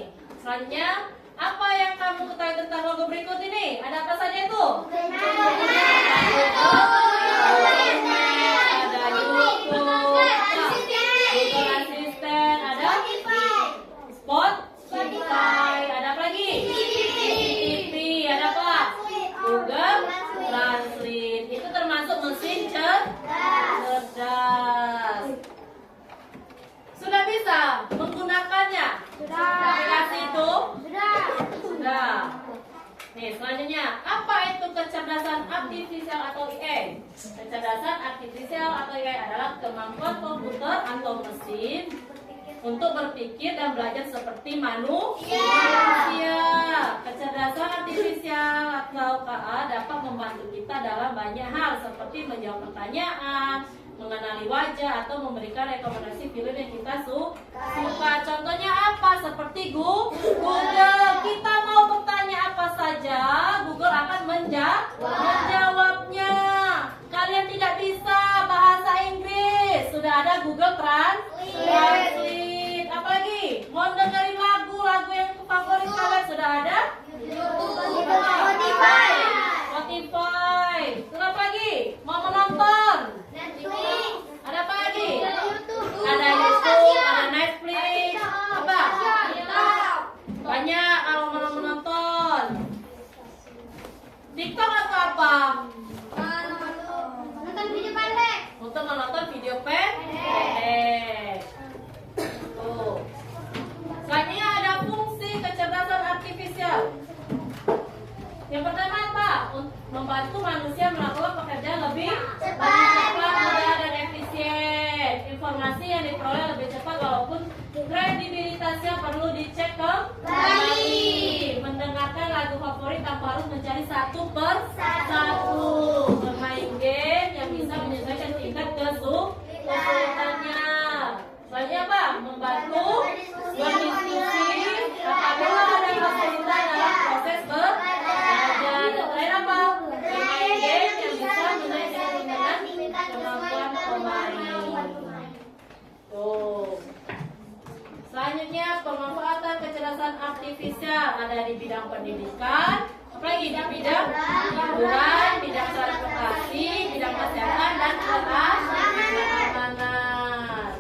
Selanjutnya, apa yang kamu ketahui tentang logo berikut ini? Ada apa saja itu? Ada YouTube, Google Assistant, ada Spotify, ada apa lagi? TV, ada apa? Google Translate. Itu termasuk mesin cerdas. Sudah bisa menggunakannya? Aplikasi itu? Sudah. Nih, selanjutnya, apa itu kecerdasan artifisial atau AI? Kecerdasan artifisial atau AI adalah kemampuan komputer atau mesin untuk berpikir dan belajar seperti manusia. Kecerdasan artifisial atau KA dapat membantu kita dalam banyak hal seperti menjawab pertanyaan, mengenali wajah, atau memberikan rekomendasi film yang kita suka. Contohnya apa? Seperti Google. Kita mau bertanya apa apa saja, Google akan menjawabnya. Kalian tidak bisa bahasa Inggris, sudah ada Google Translate. Apalagi mau dengerin lagu yang favorit kalian, sudah ada Spotify. Terus apa lagi? Mau menonton? Ada apa lagi? Ada YouTube, ada Netflix. Apa? Banyak kalau mau menonton. TikTok atau apa? Untuk menonton video pendek. Tuh. Selanjutnya ada fungsi kecerdasan artifisial. Yang pertama apa? Membantu manusia melakukan pekerjaan lebih cepat, mudah, dan efisien. Informasi yang diperoleh lebih cepat walaupun kredibilitasnya perlu dicek kembali. Mendengarkan lagu favorit tanpa harus mencari satu per satu. Bermain game yang bisa menyesuaikan tingkat kesulitannya. Selanjutnya apa? Membantu berdiskusi apabila ada kesulitan dalam proses belajar. Dan terakhir apa? Bermain game yang bisa menyesuaikan dengan kemampuan pemain. Tuh. Selanjutnya pemanfaatan kecerdasan artifisial ada di bidang pendidikan, apalagi di bidang hiburan, bidang transportasi, bidang kesehatan dan keamanan.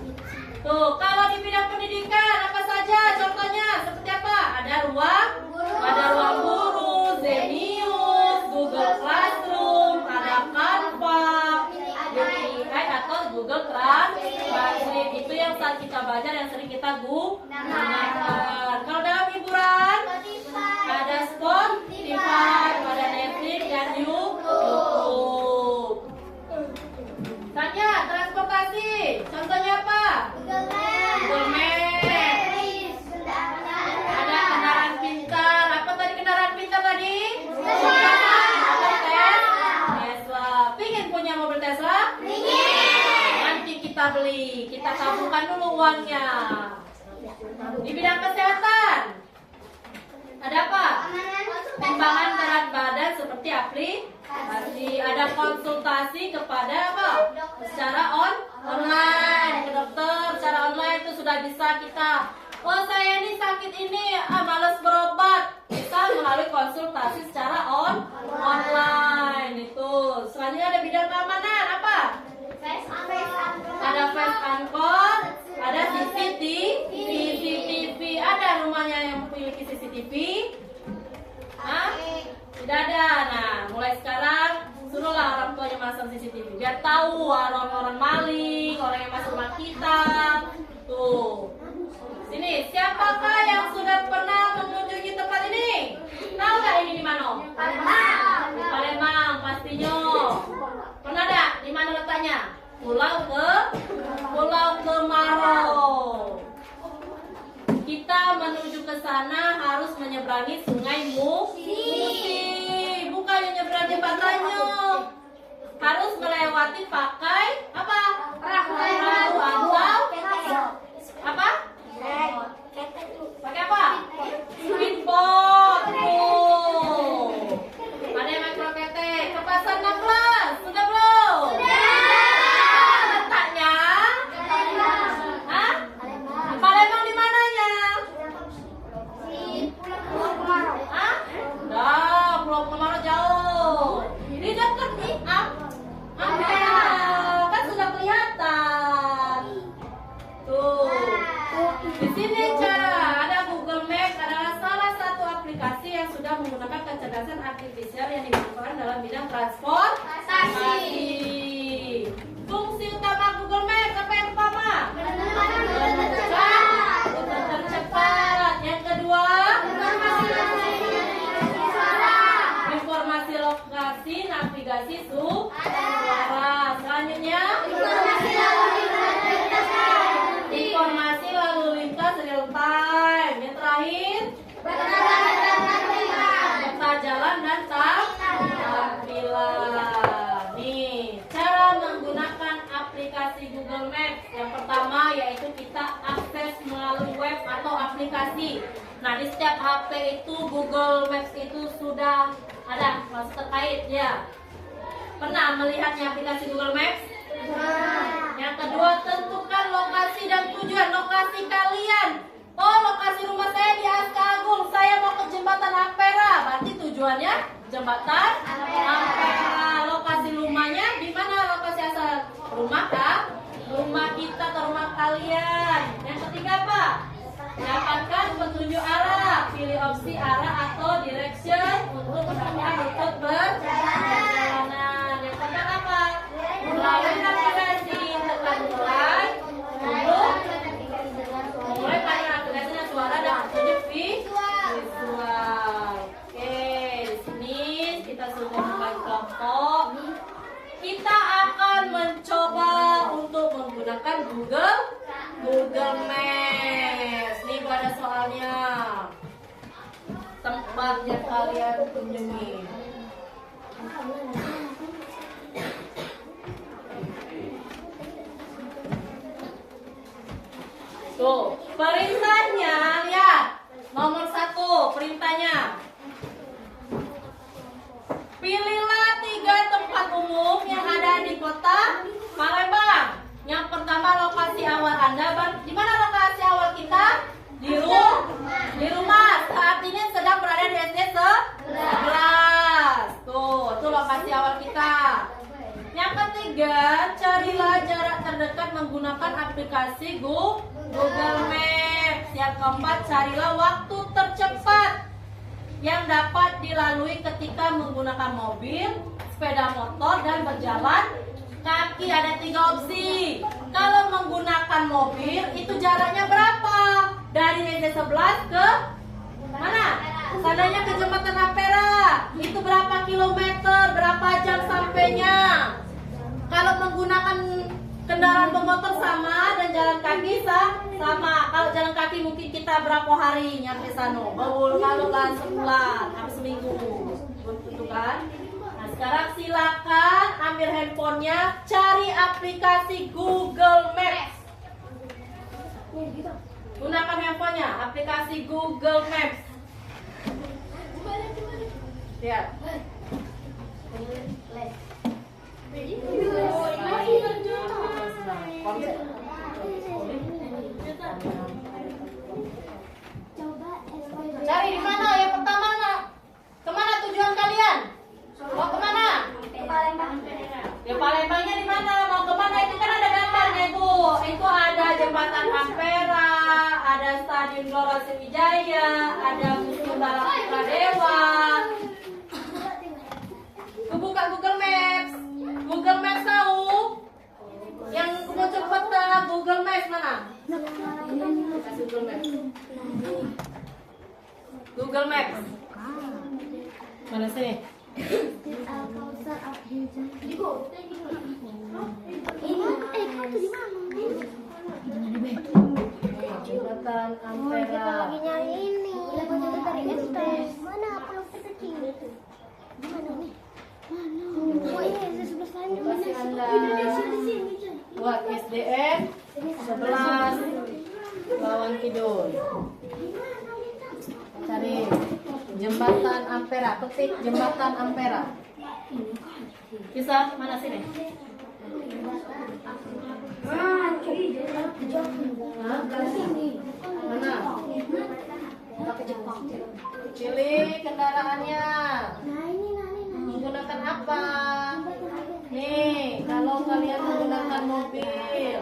Tuh, kalau di bidang pendidikan apa saja contohnya? Seperti apa? Ada ruang guru, Zenius, Google Classroom, ada Canva, GPI atau Google Translate. Itu yang saat kita belajar yang sering kita gunakan. Kalau dalam hiburan ada Spotify, ada Netflix dan YouTube. Tanya transportasi, contohnya apa? Google Maps. Ada kendaraan pintar. Apa tadi kendaraan pintar tadi? Mobil Tesla. Pingin punya mobil Tesla? Nanti kita beli. Kita tabungkan dulu uangnya. Di bidang kesehatan ada apa? Timbangan berat badan seperti aplikasi. Ada konsultasi kepada apa? Secara online ke dokter. Secara online itu sudah bisa kita. Oh, saya ini sakit ini, malas berobat. Bisa melalui konsultasi secara online itu. Selanjutnya ada bidang keamanan apa? Ada face unlock, ada CCTV. Ada rumahnya yang memiliki CCTV? Hah? Tidak ada. Nah, mulai sekarang suruhlah orang tuanya masang CCTV biar tahu orang-orang maling, orang yang masuk rumah kita. Tuh. Sini, siapakah yang sudah pernah mengunjungi tempat ini? Tahu nggak ini di mana? Di Palembang pastinya. Pernah nggak? Di mana letaknya? Pulau Kemarau. Kita menuju ke sana harus menyeberangi Sungai Musi. Bukan menyeberang jembatannya. Harus melewati pakai apa? Perahu atau apa? Pakai apa? Speedboat. Ada yang main kroketek. Ke pasar 16. Sudah belum? Letaknya? Hah? Palembang di mananya? Hah? Dah, Pulau Kemarau jauh. Ini dekat nih. Kan sudah kelihatan. Tuh. Di sini cara ada Google Maps adalah salah satu aplikasi yang sudah menggunakan kecerdasan artifisial yang digunakan dalam bidang transportasi. Fungsi utama Google Maps apa yang pertama? Tercepat. Yang kedua, informasi lokasi, navigasi suara. Selanjutnya, informasi lalu lintas real time. Yang terakhir, peta jalan dan tampilan. Nih, cara menggunakan aplikasi Google Maps. Yang pertama yaitu kita akses melalui web atau aplikasi. Nah, di setiap HP itu Google Maps itu sudah ada masih terkait ya. Pernah melihatnya aplikasi Google Maps? Yang kedua, tentukan lokasi dan tujuan lokasi kalian. Oh, lokasi rumah saya di Aska Agung. Saya mau ke Jembatan Ampera. Berarti tujuannya Jembatan Ampera. Lokasi rumahnya di mana lokasi asal rumah kah? Rumah kita atau rumah kalian. Yang ketiga apa? Dapatkan petunjuk arah. Pilih opsi arah atau direction untuk perjalanan. Yang keempat apa? Melalui navigasi. Tekan mulai untuk mulai pada aplikasinya suara dan petunjuk visual. Oke, di sini kita sudah membagi kelompok. Kita akan mencoba untuk menggunakan Google Maps. Ini pada soalnya tempat yang kalian kunjungi. Tuh, perintahnya lihat. Nomor 1, perintahnya. Pilihlah 3 tempat umum yang ada di kota Palembang. Yang pertama, lokasi awal Anda. Di mana lokasi awal kita? Di rumah. Saat ini sedang berada di SD 11. Tuh, itu lokasi awal kita. Yang ketiga, carilah jarak terdekat menggunakan aplikasi Google Maps. Yang keempat, carilah waktu tercepat yang dapat dilalui ketika menggunakan mobil, sepeda motor, dan berjalan kaki. Ada 3 opsi. Kalau menggunakan mobil, itu jaraknya berapa? Dari SD 11 ke mana? Seandainya ke Jembatan Ampera, itu berapa kilometer? Berapa jam sampainya? Kalau menggunakan kendaraan bermotor sama dan jalan kaki sama. Kalau jalan kaki mungkin kita berapa hari nyampe sana? Kalau kan sebulan, habis seminggu. Betul kan? Nah, sekarang silakan ambil handphonenya, cari aplikasi Google Maps. Gunakan handphonenya, aplikasi Google Maps. Lihat. Cari di mana? Yang pertama kemana tujuan kalian? Mau kemana? Ya Palembangnya di mana? Mau kemana? Itu kan ada gambarnya itu. Itu ada Jembatan Ampera, ada Stadion Gelora Sriwijaya, ada Museum Balap Putra Dewa. Buka Google Maps. Google Maps tahu? Yang muncul peta Google Maps mana? Kasih Google Maps. Google Maps. Mana sih? Jembatan Ampera. Lagi nyari ini. Mana apa kecil? Gimana nih? Oh iya, Masih Anda buat SDN 11 Lawan Kidul. Cari Jembatan Ampera, ketik Jembatan Ampera. Bisa mana sini? Mana? Pilih kendaraannya. Menggunakan apa? Nih, kalau kalian menggunakan mobil,